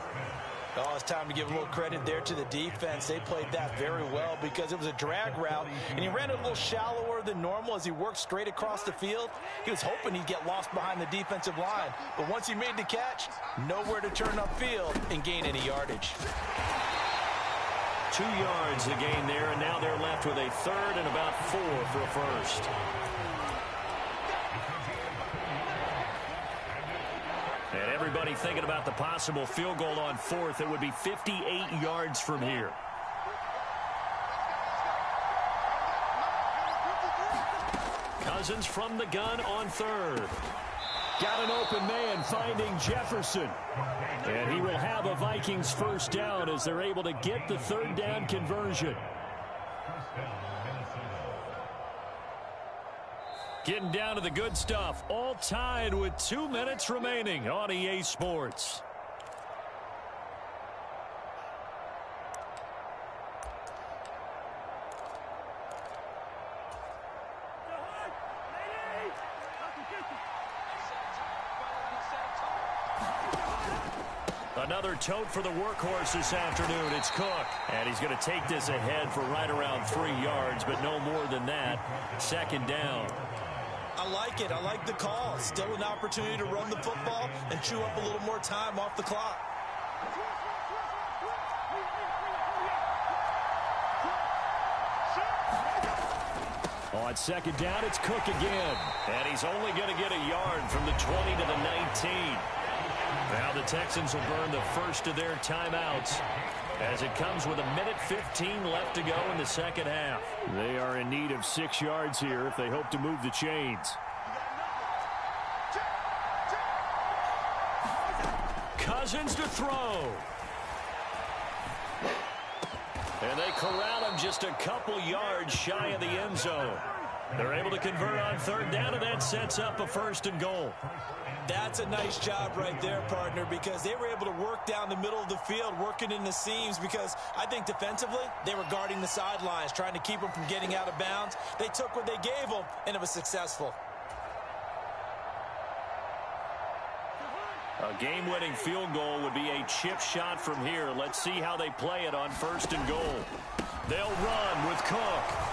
Oh, it's time to give a little credit there to the defense. They played that very well because it was a drag route, and he ran it a little shallower than normal as he worked straight across the field. He was hoping he'd get lost behind the defensive line, but once he made the catch, nowhere to turn upfield and gain any yardage. 2 yards the gain there, and now they're left with a 3rd and about 4 for a first. And everybody thinking about the possible field goal on 4th. It would be 58 yards from here. Cousins from the gun on 3rd. Got an open man finding Jefferson. And he will have a Vikings first down as they're able to get the 3rd down conversion. Getting down to the good stuff. All tied with 2 minutes remaining on EA Sports. Another tote for the workhorse this afternoon. It's Cook. And he's going to take this ahead for right around 3 yards, but no more than that. 2nd down. I like it. I like the call. Still an opportunity to run the football and chew up a little more time off the clock. On 2nd down, it's Cook again. And he's only going to get a yard from the 20 to the 19. Now the Texans will burn the first of their timeouts as it comes with 1:15 left to go in the 2nd half. They are in need of 6 yards here if they hope to move the chains. Cousins to throw. And they corral him just a couple yards shy of the end zone. They're able to convert on 3rd down, and that sets up a 1st and goal. That's a nice job right there, partner, because they were able to work down the middle of the field, working in the seams, because I think defensively they were guarding the sidelines, trying to keep them from getting out of bounds. They took what they gave them, and it was successful. A game-winning field goal would be a chip shot from here. Let's see how they play it on 1st and goal. They'll run with Cook.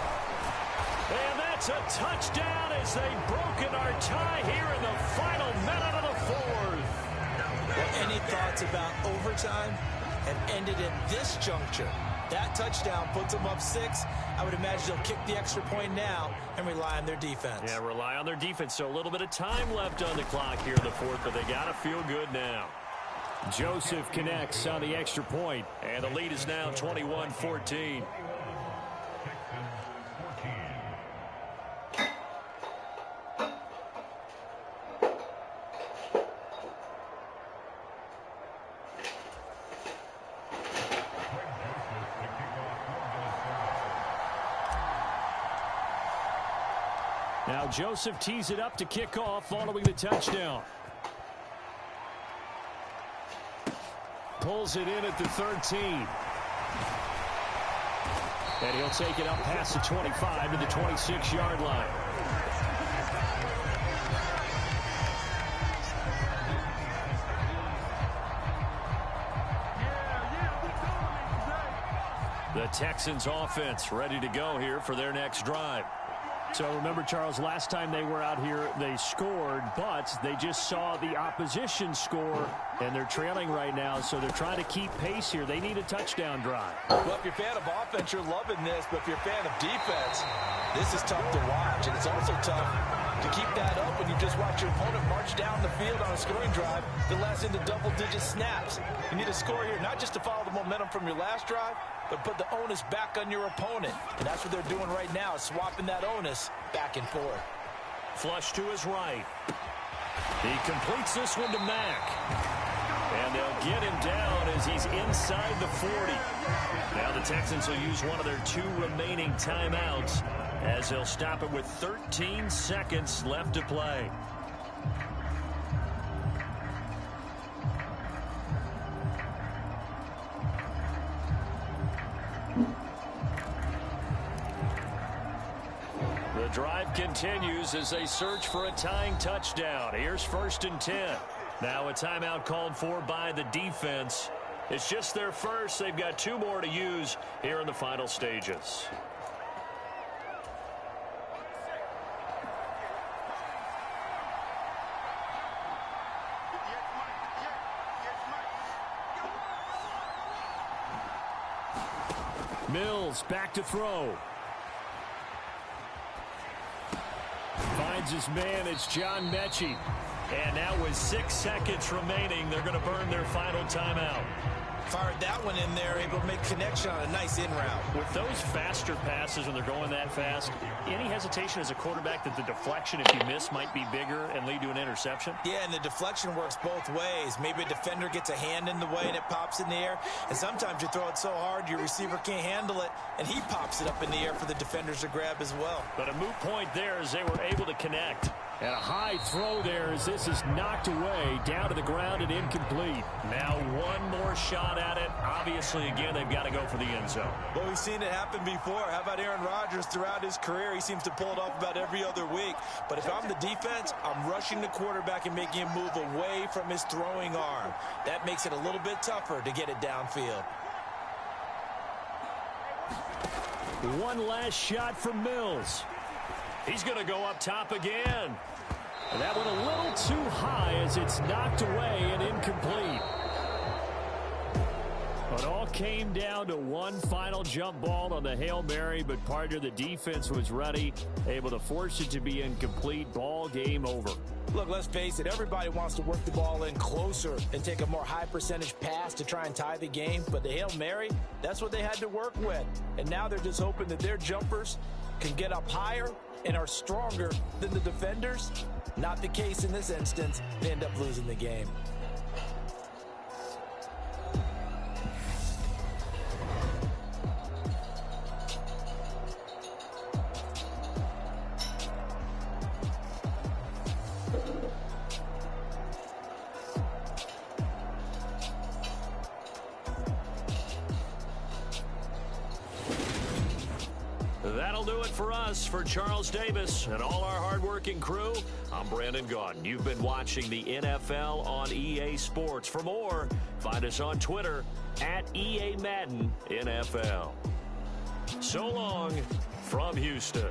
And that's a touchdown as they've broken our tie here in the final minute of the 4th. Well, any thoughts about overtime have ended at this juncture. That touchdown puts them up 6. I would imagine they'll kick the extra point now and rely on their defense. Yeah, rely on their defense. So a little bit of time left on the clock here in the 4th, but they got to feel good now. Joseph connects on the extra point. And the lead is now 21-14. Now Joseph tees it up to kick off following the touchdown. Pulls it in at the 13. And he'll take it up past the 25 to the 26-yard line. The Texans offense ready to go here for their next drive. So remember, Charles, last time they were out here, they scored, but they just saw the opposition score, and they're trailing right now, so they're trying to keep pace here. They need a touchdown drive. Well, if you're a fan of offense, you're loving this, but if you're a fan of defense, this is tough to watch, and it's also tough to keep that up when you just watch your opponent march down the field on a scoring drive that lasts into double-digit snaps. You need a score here, not just to follow the momentum from your last drive, but put the onus back on your opponent. And that's what they're doing right now, swapping that onus back and forth. Flush to his right. He completes this one to Mack. And they'll get him down as he's inside the 40. Now the Texans will use one of their 2 remaining timeouts as they'll stop it with 13 seconds left to play. The drive continues as they search for a tying touchdown. Here's 1st and 10. Now a timeout called for by the defense. It's just their first. They've got 2 more to use here in the final stages. Mills back to throw. Finds his man. It's John Mechie. And now with 6 seconds remaining, they're going to burn their final timeout. Fired that one in there, able to make connection on a nice in route. With those faster passes when they're going that fast, any hesitation as a quarterback that the deflection, if you miss, might be bigger and lead to an interception? Yeah, and the deflection works both ways. Maybe a defender gets a hand in the way and it pops in the air. And sometimes you throw it so hard your receiver can't handle it, and he pops it up in the air for the defenders to grab as well. But a moot point there as they were able to connect. And a high throw there as this is knocked away, down to the ground and incomplete. Now one more shot at it. Obviously, again, they've got to go for the end zone. Well, we've seen it happen before. How about Aaron Rodgers throughout his career? He seems to pull it off about every other week. But if I'm the defense, I'm rushing the quarterback and making him move away from his throwing arm. That makes it a little bit tougher to get it downfield. One last shot from Mills. He's going to go up top again. And that went a little too high as it's knocked away and incomplete. It all came down to one final jump ball on the Hail Mary, but part of the defense was ready, able to force it to be incomplete. Ball game over. Look, let's face it, everybody wants to work the ball in closer and take a more high percentage pass to try and tie the game. But the Hail Mary, that's what they had to work with. And now they're just hoping that their jumpers can get up higher and are stronger than the defenders. Not the case in this instance. They end up losing the game. That'll do it for us. For Charles Davis and all our hardworking crew, I'm Brandon Gaudin. You've been watching the NFL on EA Sports. For more, find us on Twitter at EA Madden NFL. So long from Houston.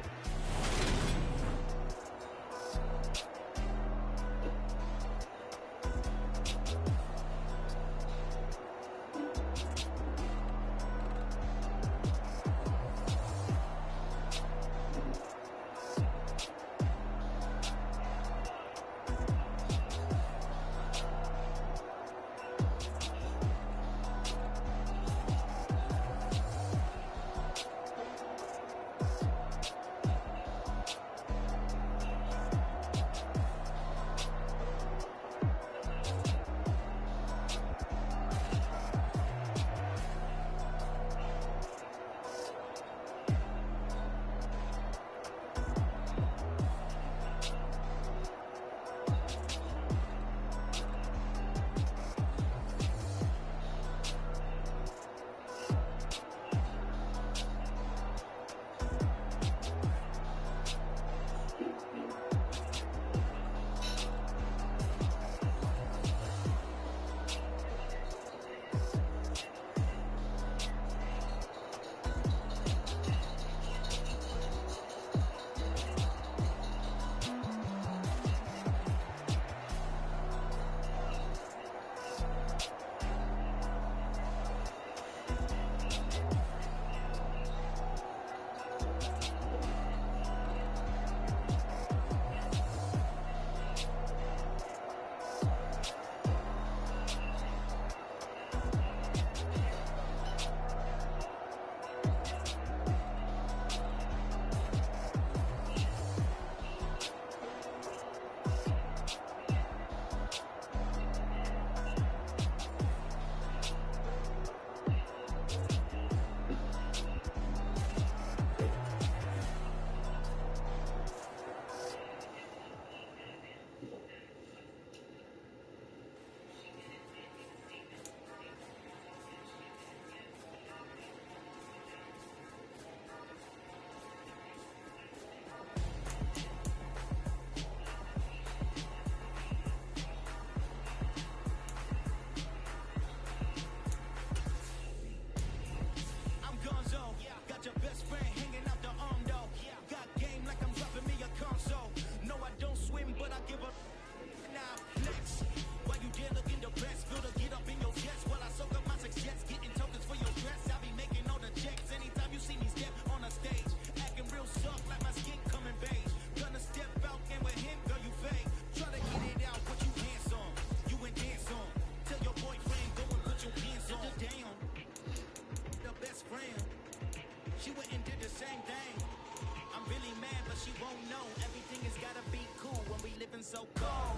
she won't know. Everything has gotta be cool when we living so cold.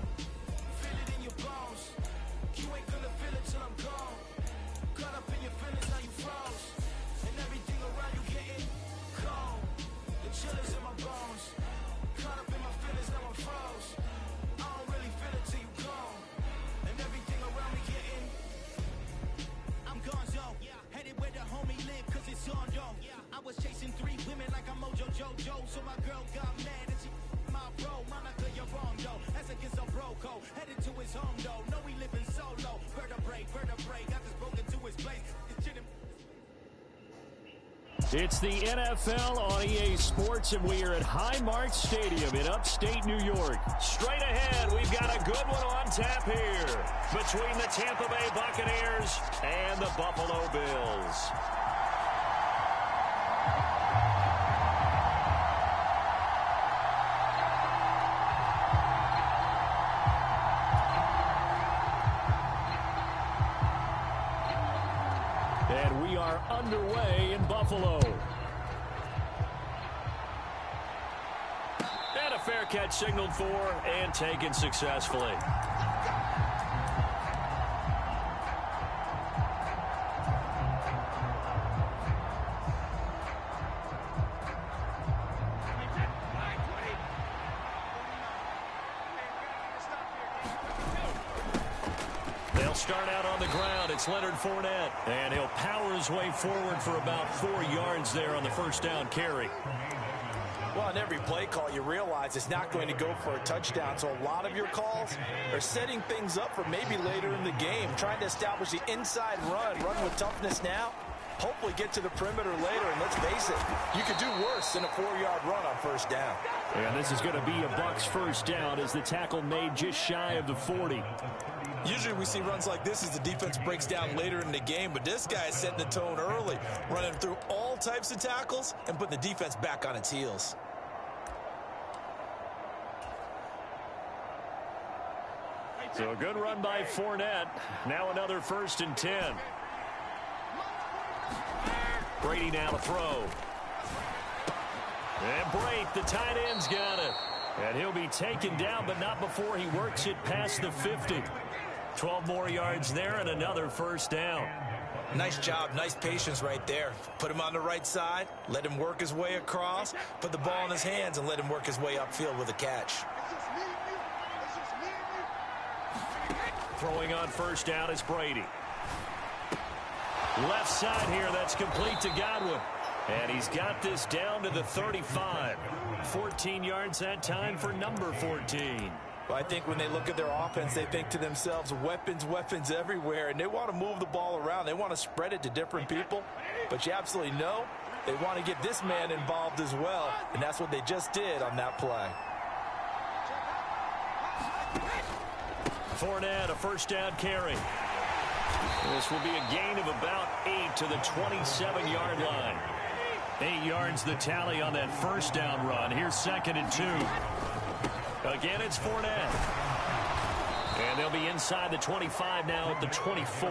Feel it in your bones. You ain't gonna feel it till I'm gone. Caught up in your feelings, now you froze. And everything around you getting cold. The chill is in my bones. Caught up in my feelings, now I'm froze. I don't really feel it till you gone. And everything around me getting. I'm gonzo. Headed where the homie live, cause it's on though. I was chasing 3 women like I'm Mojo Jojo. So my girl got mad and she my bro. Monica, you're wrong though. That's against a bro code. Headed to his home though. No, we living solo. Vertebrae. Got this broken to his place. It's the NFL on EA Sports, and we are at Highmark Stadium in upstate New York. Straight ahead, we've got a good one on tap here between the Tampa Bay Buccaneers and the Buffalo Bills. And we are underway in Buffalo. And a fair catch signaled for and taken successfully. They'll start out on the ground. It's Leonard Fournette. And he'll power his way forward for about 4 yards there on the first down carry. Well, in every play call, you realize it's not going to go for a touchdown. So a lot of your calls are setting things up for maybe later in the game, trying to establish the inside run with toughness now, hopefully get to the perimeter later. And let's face it, you could do worse than a 4-yard run on first down. And this is going to be a Bucs first down as the tackle made just shy of the 40. Usually we see runs like this as the defense breaks down later in the game, but this guy is setting the tone early, running through all types of tackles and putting the defense back on its heels. So a good run by Fournette. Now another 1st and 10. Brady now to throw. And Brate, the tight end's got it. And he'll be taken down, but not before he works it past the 50. 12 more yards there and another first down. Nice job, nice patience right there. Put him on the right side, let him work his way across, put the ball in his hands, and let him work his way upfield with a catch. Throwing on first down is Brady. Left side here, that's complete to Godwin. And he's got this down to the 35. 14 yards that time for number 14. Well, I think when they look at their offense, they think to themselves, weapons everywhere, and they want to move the ball around. They want to spread it to different people, but you absolutely know they want to get this man involved as well, and that's what they just did on that play. Fournette, a first down carry. This will be a gain of about 8 to the 27-yard line. 8 yards the tally on that first down run. Here's 2nd and 2. Again, it's Fournette. And they'll be inside the 25 now at the 24.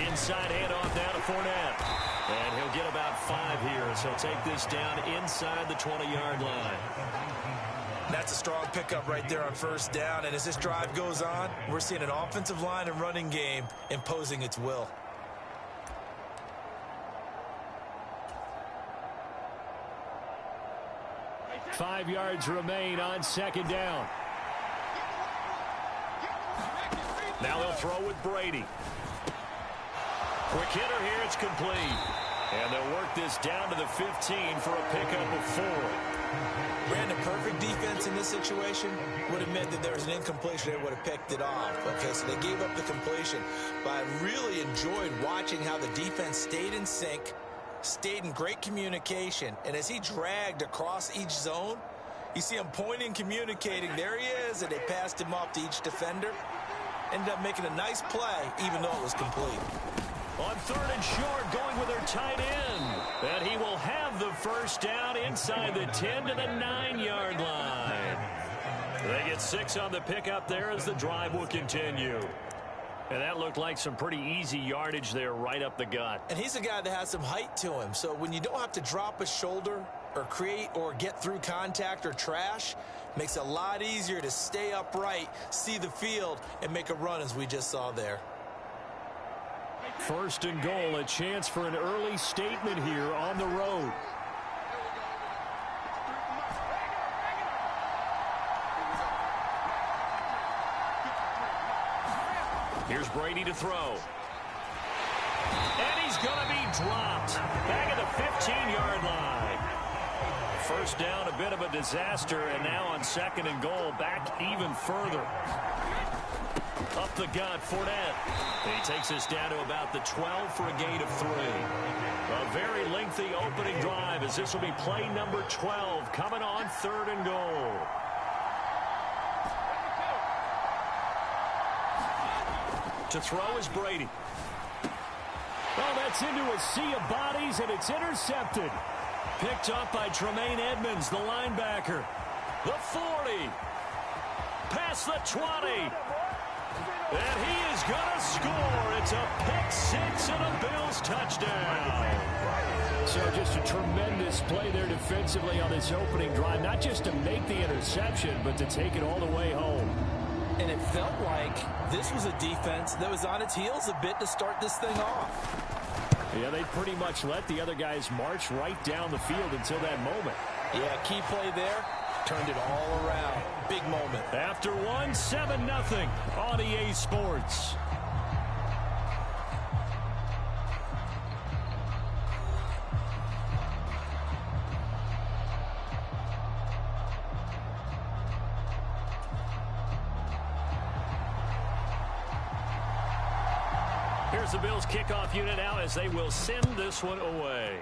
Inside handoff now to Fournette. And he'll get about 5 here, so he'll take this down inside the 20-yard line. That's a strong pickup right there on first down, and as this drive goes on, we're seeing an offensive line and running game imposing its will. Five yards remain on 2nd down. Now they'll throw with Brady. Quick hitter here, it's complete. And they'll work this down to the 15 for a pickup of 4. Brandon, perfect defense in this situation would have meant that there was an incompletion. They would have picked it off. Okay, so they gave up the completion. But I really enjoyed watching how the defense stayed in sync, stayed in great communication. And as he dragged across each zone, you see him pointing, communicating. There he is, and they passed him off to each defender. Ended up making a nice play, even though it was complete. On 3rd and short, going with their tight end. And he will have the first down inside the 10 to the 9-yard line. They get 6 on the pickup there as the drive will continue. And that looked like some pretty easy yardage there right up the gut. And he's a guy that has some height to him. So when you don't have to drop a shoulder or create or get through contact or trash, makes it a lot easier to stay upright, see the field, and make a run as we just saw there. First and goal, a chance for an early statement here on the road. Here's Brady to throw. And he's going to be dropped back at the 15-yard line. First down, a bit of a disaster, and now on second and goal, back even further. Up the gut, Fournette. And he takes us down to about the 12 for a gain of 3. A very lengthy opening drive as this will be play number 12 coming on third and goal. To throw is Brady. Oh, that's into a sea of bodies, and it's intercepted. Picked up by Tremaine Edmonds, the linebacker. The 40. Past the 20. And he is going to score. It's a pick-6 and a Bills touchdown. So just a tremendous play there defensively on this opening drive. Not just to make the interception, but to take it all the way home. And it felt like this was a defense that was on its heels a bit to start this thing off. Yeah, they pretty much let the other guys march right down the field until that moment. Yeah, key play there. Turned it all around. Big moment. After one, 7-0 on EA Sports. Here's the Bills kickoff unit now as they will send this one away.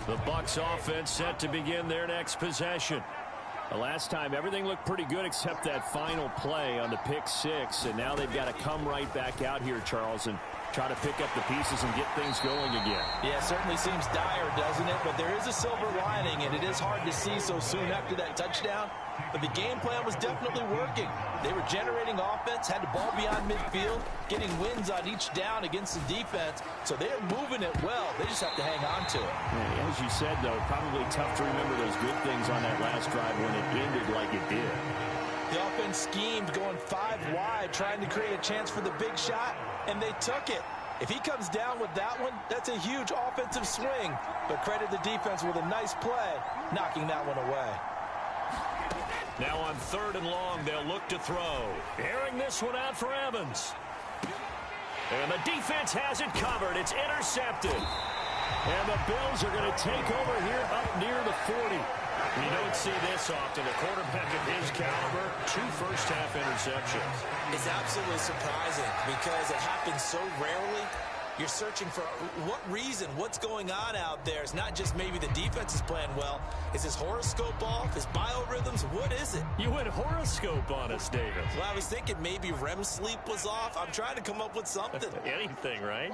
The Bucs offense set to begin their next possession. The last time, everything looked pretty good except that final play on the pick-6, and now they've got to come right back out here, Charles, and try to pick up the pieces and get things going again. Yeah, it certainly seems dire, doesn't it? But there is a silver lining, and it is hard to see so soon after that touchdown. But the game plan was definitely working. They were generating offense, had the ball beyond midfield, getting wins on each down against the defense. So they're moving it well. They just have to hang on to it. Yeah, as you said, though, probably tough to remember those good things on that last drive when it ended like it did. The offense schemed going 5 wide, trying to create a chance for the big shot, and they took it. If he comes down with that one, that's a huge offensive swing. But credit the defense with a nice play, knocking that one away. Now on third and long, they'll look to throw. Airing this one out for Evans. And the defense has it covered. It's intercepted. And the Bills are going to take over here up near the 40. You don't see this often. A quarterback of his caliber, 2 first-half interceptions. It's absolutely surprising because it happens so rarely. You're searching for what reason, what's going on out there. It's not just maybe the defense is playing well. Is his horoscope off? His biorhythms? What is it? You went horoscope on us, David. Well, I was thinking maybe REM sleep was off. I'm trying to come up with something. Anything, right?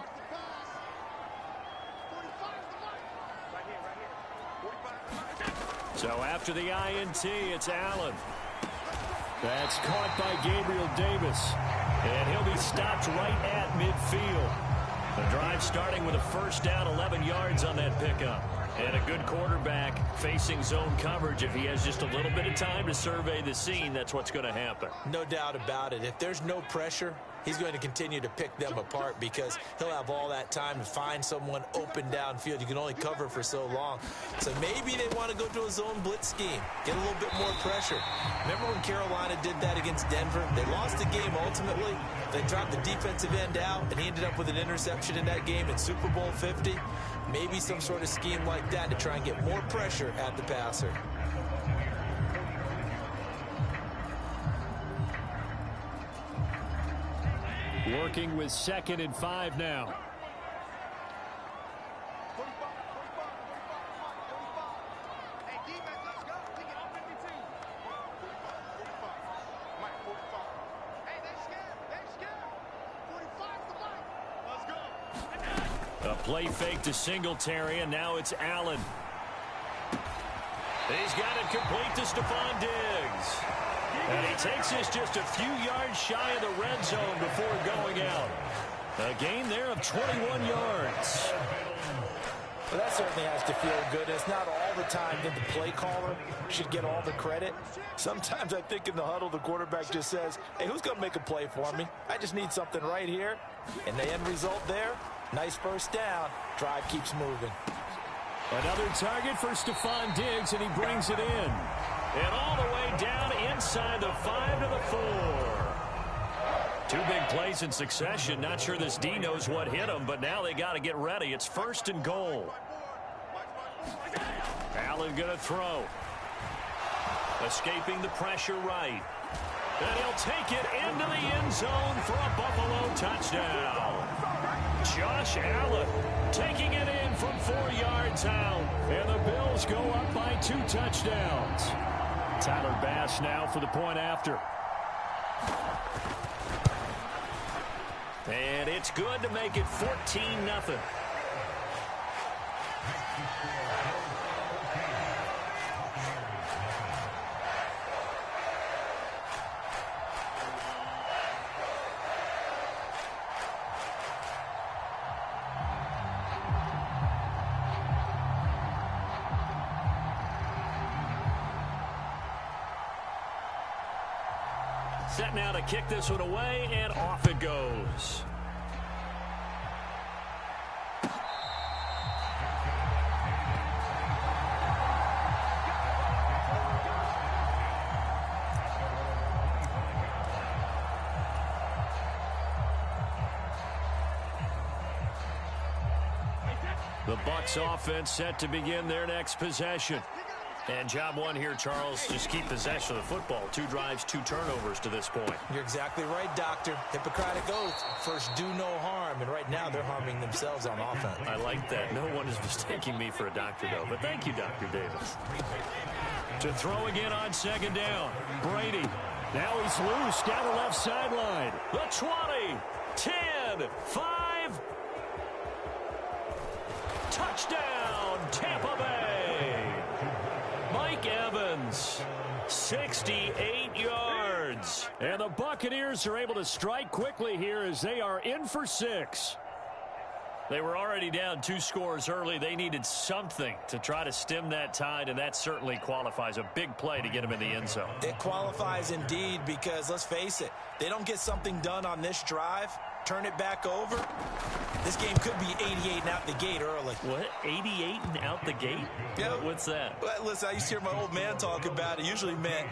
So after the INT, it's Allen. That's caught by Gabriel Davis. And he'll be stopped right at midfield. The drive starting with a first down, 11 yards on that pickup. And a good quarterback facing zone coverage. If he has just a little bit of time to survey the scene, that's what's going to happen. No doubt about it. If there's no pressure, he's going to continue to pick them apart because he'll have all that time to find someone open downfield. You can only cover for so long. So maybe they want to go to a zone blitz scheme, get a little bit more pressure. Remember when Carolina did that against Denver? They lost the game ultimately. They dropped the defensive end out, and he ended up with an interception in that game in Super Bowl 50. Maybe some sort of scheme like that to try and get more pressure at the passer. Working with 2nd and 5 now. A play fake to Singletary, and now it's Allen. He's got it complete to Stephon Diggs. And he takes us just a few yards shy of the red zone before going out. A gain there of 21 yards. Well, that certainly has to feel good. It's not all the time that the play caller should get all the credit. Sometimes I think in the huddle, the quarterback just says, hey, who's going to make a play for me? I just need something right here. And the end result there, nice first down. Drive keeps moving. Another target for Stephon Diggs, and he brings it in. And all the way down inside the 5 to the 4. Two big plays in succession. Not sure this D knows what hit him, but now they got to get ready. It's 1st and goal. Allen going to throw. Escaping the pressure right. And he'll take it into the end zone for a Buffalo touchdown. Josh Allen taking it in from 4 yards out. And the Bills go up by 2 touchdowns. Tyler Bass now for the point after. And it's good to make it 14-0. Set now to kick this one away, and off it goes. The Bucs offense set to begin their next possession. And job one here, Charles, just keep possession of the football. 2 drives, 2 turnovers to this point. You're exactly right, Doctor. Hippocratic oath. First, do no harm. And right now, they're harming themselves on offense. I like that. No one is mistaking me for a doctor, though. But thank you, Dr. Davis. To throw again on 2nd down. Brady. Now he's loose down the left sideline. The 20, 10, 5. Touchdown, Tampa Bay. Mike Evans, 68 yards. And the Buccaneers are able to strike quickly here as they are in for 6. They were already down 2 scores early. They needed something to try to stem that tide, and that certainly qualifies. A big play to get them in the end zone. It qualifies indeed because, let's face it, they don't get something done on this drive, turn it back over, this game could be 88 and out the gate early. What? 88 and out the gate? Yeah. What's that? Well, listen, I used to hear my old man talk about it. Usually meant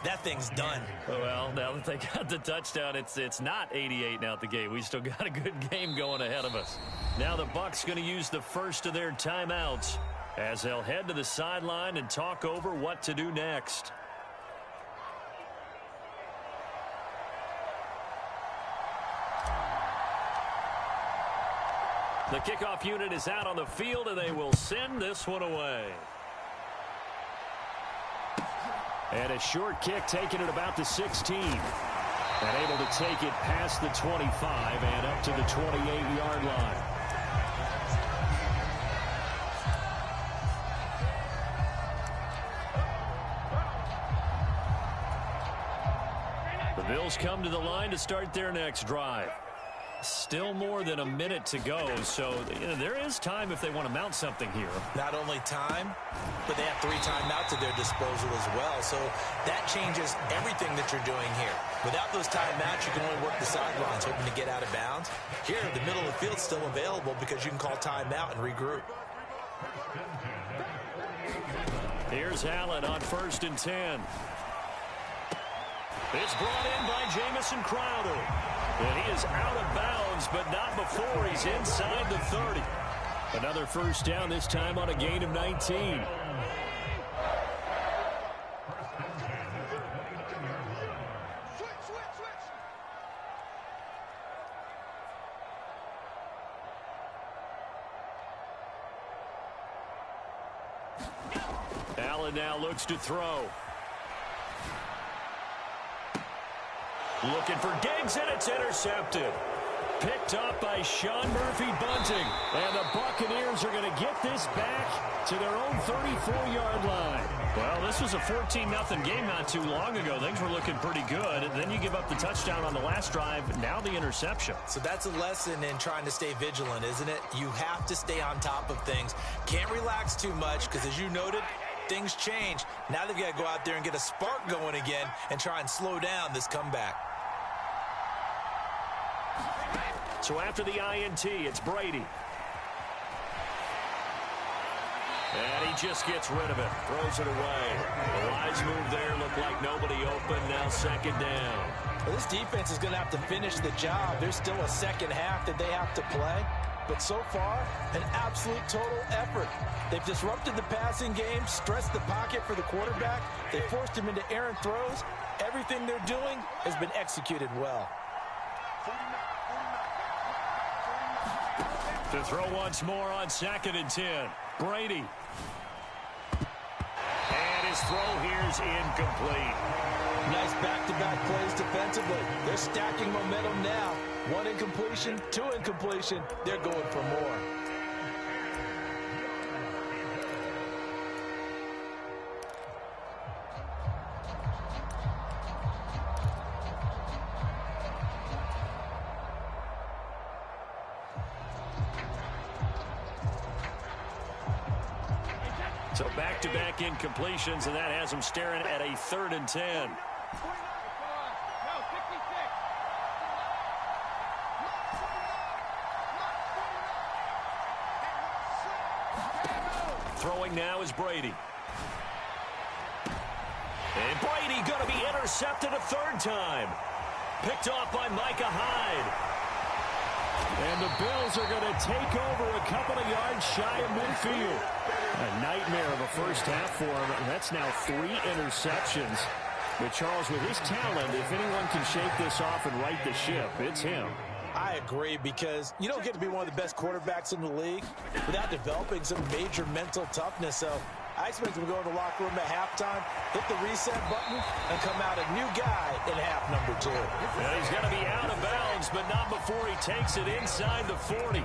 that thing's done. Well, now that they got the touchdown, it's not 88 and out the gate. We still got a good game going ahead of us. Now the Bucs going to use the first of their timeouts as they'll head to the sideline and talk over what to do next. The kickoff unit is out on the field, and they will send this one away. And a short kick taken at about the 16. And able to take it past the 25 and up to the 28-yard line. The Bills come to the line to start their next drive. Still more than a minute to go, so there is time if they want to mount something here. Not only time, but they have 3 timeouts at their disposal as well, so that changes everything that you're doing here. Without those timeouts, you can only work the sidelines, hoping to get out of bounds. Here, the middle of the field's still available because you can call timeout and regroup. Here's Allen on 1st and 10. It's brought in by Jamison Crowder. And he is out of bounds, but not before he's inside the 30. Another first down, this time on a gain of 19. Allen now looks to throw. Looking for Diggs, and it's intercepted. Picked up by Sean Murphy-Bunting. And the Buccaneers are going to get this back to their own 34-yard line. Well, this was a 14-0 game not too long ago. Things were looking pretty good. And then you give up the touchdown on the last drive. Now the interception. So that's a lesson in trying to stay vigilant, isn't it? You have to stay on top of things. Can't relax too much because, as you noted, things change. Now they've got to go out there and get a spark going again and try and slow down this comeback. So after the INT, it's Brady. And he just gets rid of it. Throws it away. The wise move there. Looked like nobody open. Now second down. Well, this defense is going to have to finish the job. There's still a second half that they have to play. But so far, an absolute total effort. They've disrupted the passing game, stressed the pocket for the quarterback. They forced him into errant throws. Everything they're doing has been executed well. To throw once more on 2nd and 10. Brady. And his throw here's incomplete. Nice back-to-back plays defensively. They're stacking momentum now. 1 incompletion, 2 incompletion. They're going for more. So back-to-back incompletions, and that has them staring at a 3rd and 10. Throwing now is Brady. And Brady going to be intercepted a 3rd time. Picked off by Micah Hyde. And the Bills are going to take over a couple of yards shy of midfield. A nightmare of a first half for him. And that's now 3 interceptions. But Charles, with his talent, if anyone can shake this off and right the ship, it's him. I agree, because you don't get to be one of the best quarterbacks in the league without developing some major mental toughness. So I expect him to go in the locker room at halftime, hit the reset button, and come out a new guy in half number 2. Well, he's going to be out of bounds, but not before he takes it inside the 40.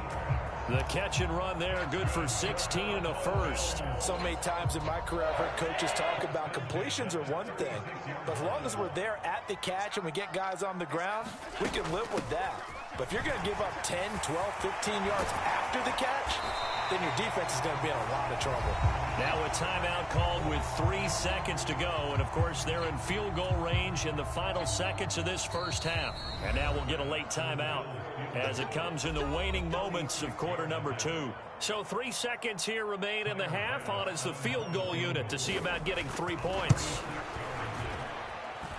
The catch and run there, good for 16 and a first. So many times in my career, I've heard coaches talk about completions are one thing, but as long as we're there at the catch and we get guys on the ground, we can live with that. But if you're going to give up 10, 12, 15 yards after the catch, then your defense is going to be in a lot of trouble. Now a timeout called with 3 seconds to go. And, of course, they're in field goal range in the final seconds of this first half. And now we'll get a late timeout as it comes in the waning moments of quarter number 2. So 3 seconds here remain in the half. On is the field goal unit to see about getting 3 points.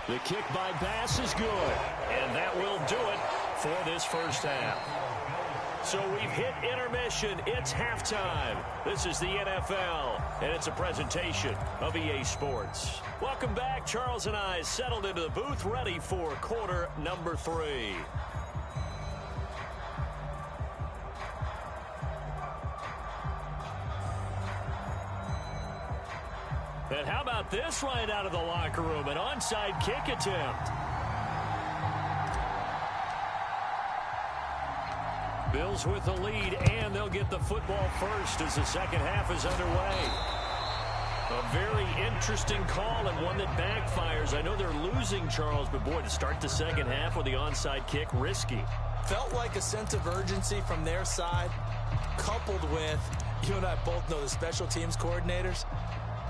The kick by Bass is good. And that will do it for this first half. So we've hit intermission. It's halftime. This is the NFL, and it's a presentation of EA Sports. Welcome back. Charles and I settled into the booth, ready for quarter number 3. And how about this right out of the locker room? An onside kick attempt. Bills with the lead, and they'll get the football first as the second half is underway. A very interesting call and one that backfires. I know they're losing, Charles, but boy, to start the second half with the onside kick, risky. Felt like a sense of urgency from their side, coupled with, you and I both know the special teams coordinators.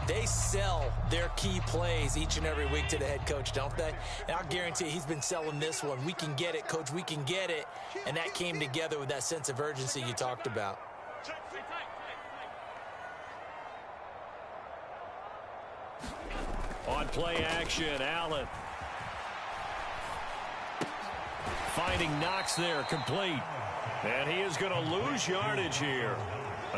They sell their key plays each and every week to the head coach, don't they? And I'll guarantee he's been selling this one. We can get it, coach, we can get it. And that came together with that sense of urgency you talked about. On play action, Allen. Finding Knox there, complete. And he is going to lose yardage here.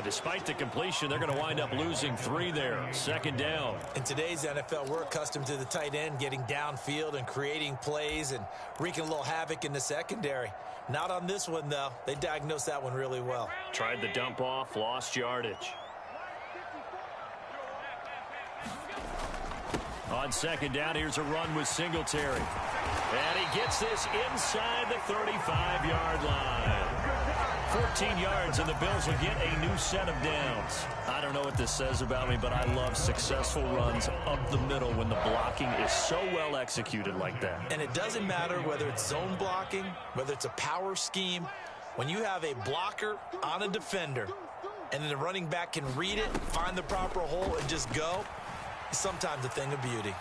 Despite the completion, they're going to wind up losing 3 there. Second down. In today's NFL, we're accustomed to the tight end getting downfield and creating plays and wreaking a little havoc in the secondary. Not on this one, though. They diagnosed that one really well. Tried the dump off, lost yardage. On second down, here's a run with Singletary. And he gets this inside the 35-yard line. 14 yards, and the Bills will get a new set of downs. I don't know what this says about me, but I love successful runs up the middle when the blocking is so well executed like that. And it doesn't matter whether it's zone blocking, whether it's a power scheme. When you have a blocker on a defender, and then the running back can read it, find the proper hole, and just go, it's sometimes a thing of beauty.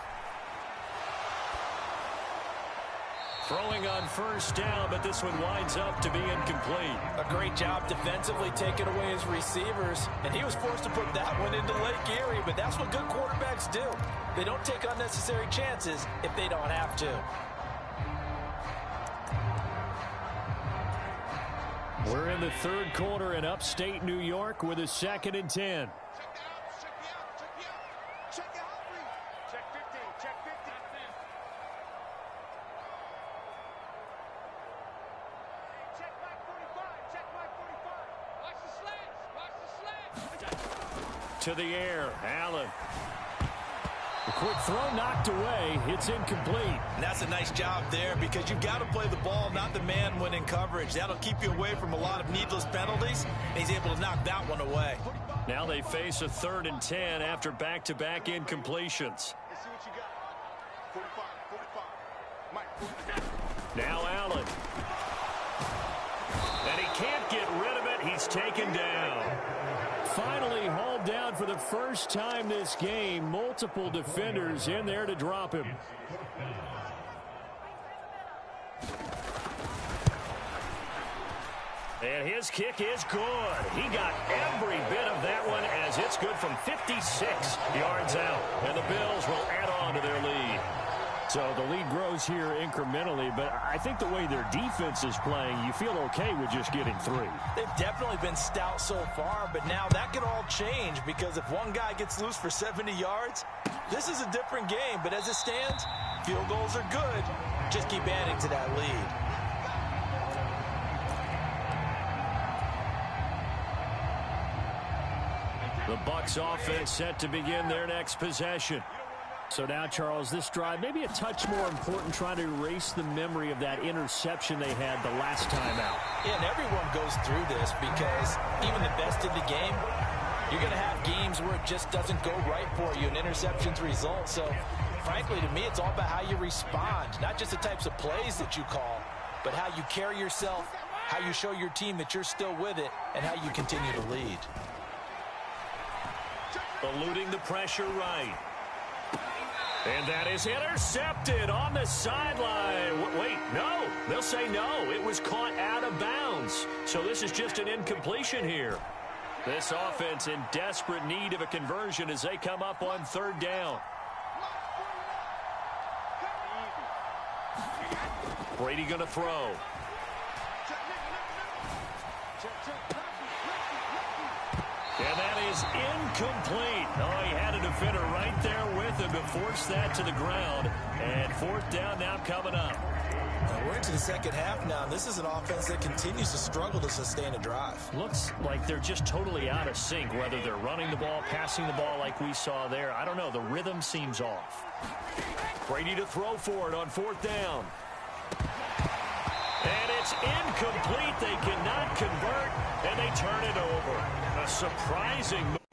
Throwing on first down, but this one winds up to be incomplete. A great job defensively taking away his receivers, and he was forced to put that one into Lake Erie, but that's what good quarterbacks do. They don't take unnecessary chances if they don't have to. We're in the third quarter in upstate New York with a 2nd and 10. To the air, Allen. A quick throw knocked away. It's incomplete. And that's a nice job there because you've got to play the ball, not the man when in coverage. That'll keep you away from a lot of needless penalties, and he's able to knock that one away. Now they face a 3rd and 10 after back-to-back incompletions. Now Allen. And he can't get rid of it. He's taken down. Finally hauled down for the first time this game. Multiple defenders in there to drop him. And his kick is good. He got every bit of that one as it's good from 56 yards out. And the Bills will add on to their lead. So the lead grows here incrementally, but I think the way their defense is playing, you feel okay with just getting 3. They've definitely been stout so far, but now that could all change because if one guy gets loose for 70 yards, this is a different game. But as it stands, field goals are good. Just keep adding to that lead. The Bucs offense set to begin their next possession. So now, Charles, this drive maybe a touch more important, trying to erase the memory of that interception they had the last time out. Yeah, and everyone goes through this because even the best in the game, you're going to have games where it just doesn't go right for you, and interceptions result. So, frankly, to me, it's all about how you respond, not just the types of plays that you call, but how you carry yourself, how you show your team that you're still with it, and how you continue to lead. Eluding the pressure right. And that is intercepted on the sideline. Wait, no. They'll say no. It was caught out of bounds. So this is just an incompletion here. This offense in desperate need of a conversion as they come up on 3rd down. Brady going to throw. And that is incomplete. Oh, he had a defender right there with him to force that to the ground. And 4th down now coming up. We're into the second half now. This is an offense that continues to struggle to sustain a drive. Looks like they're just totally out of sync, whether they're running the ball, passing the ball like we saw there. I don't know. The rhythm seems off. Brady to throw for it on 4th down. And it's incomplete. They cannot convert, and they turn it over. A surprising move.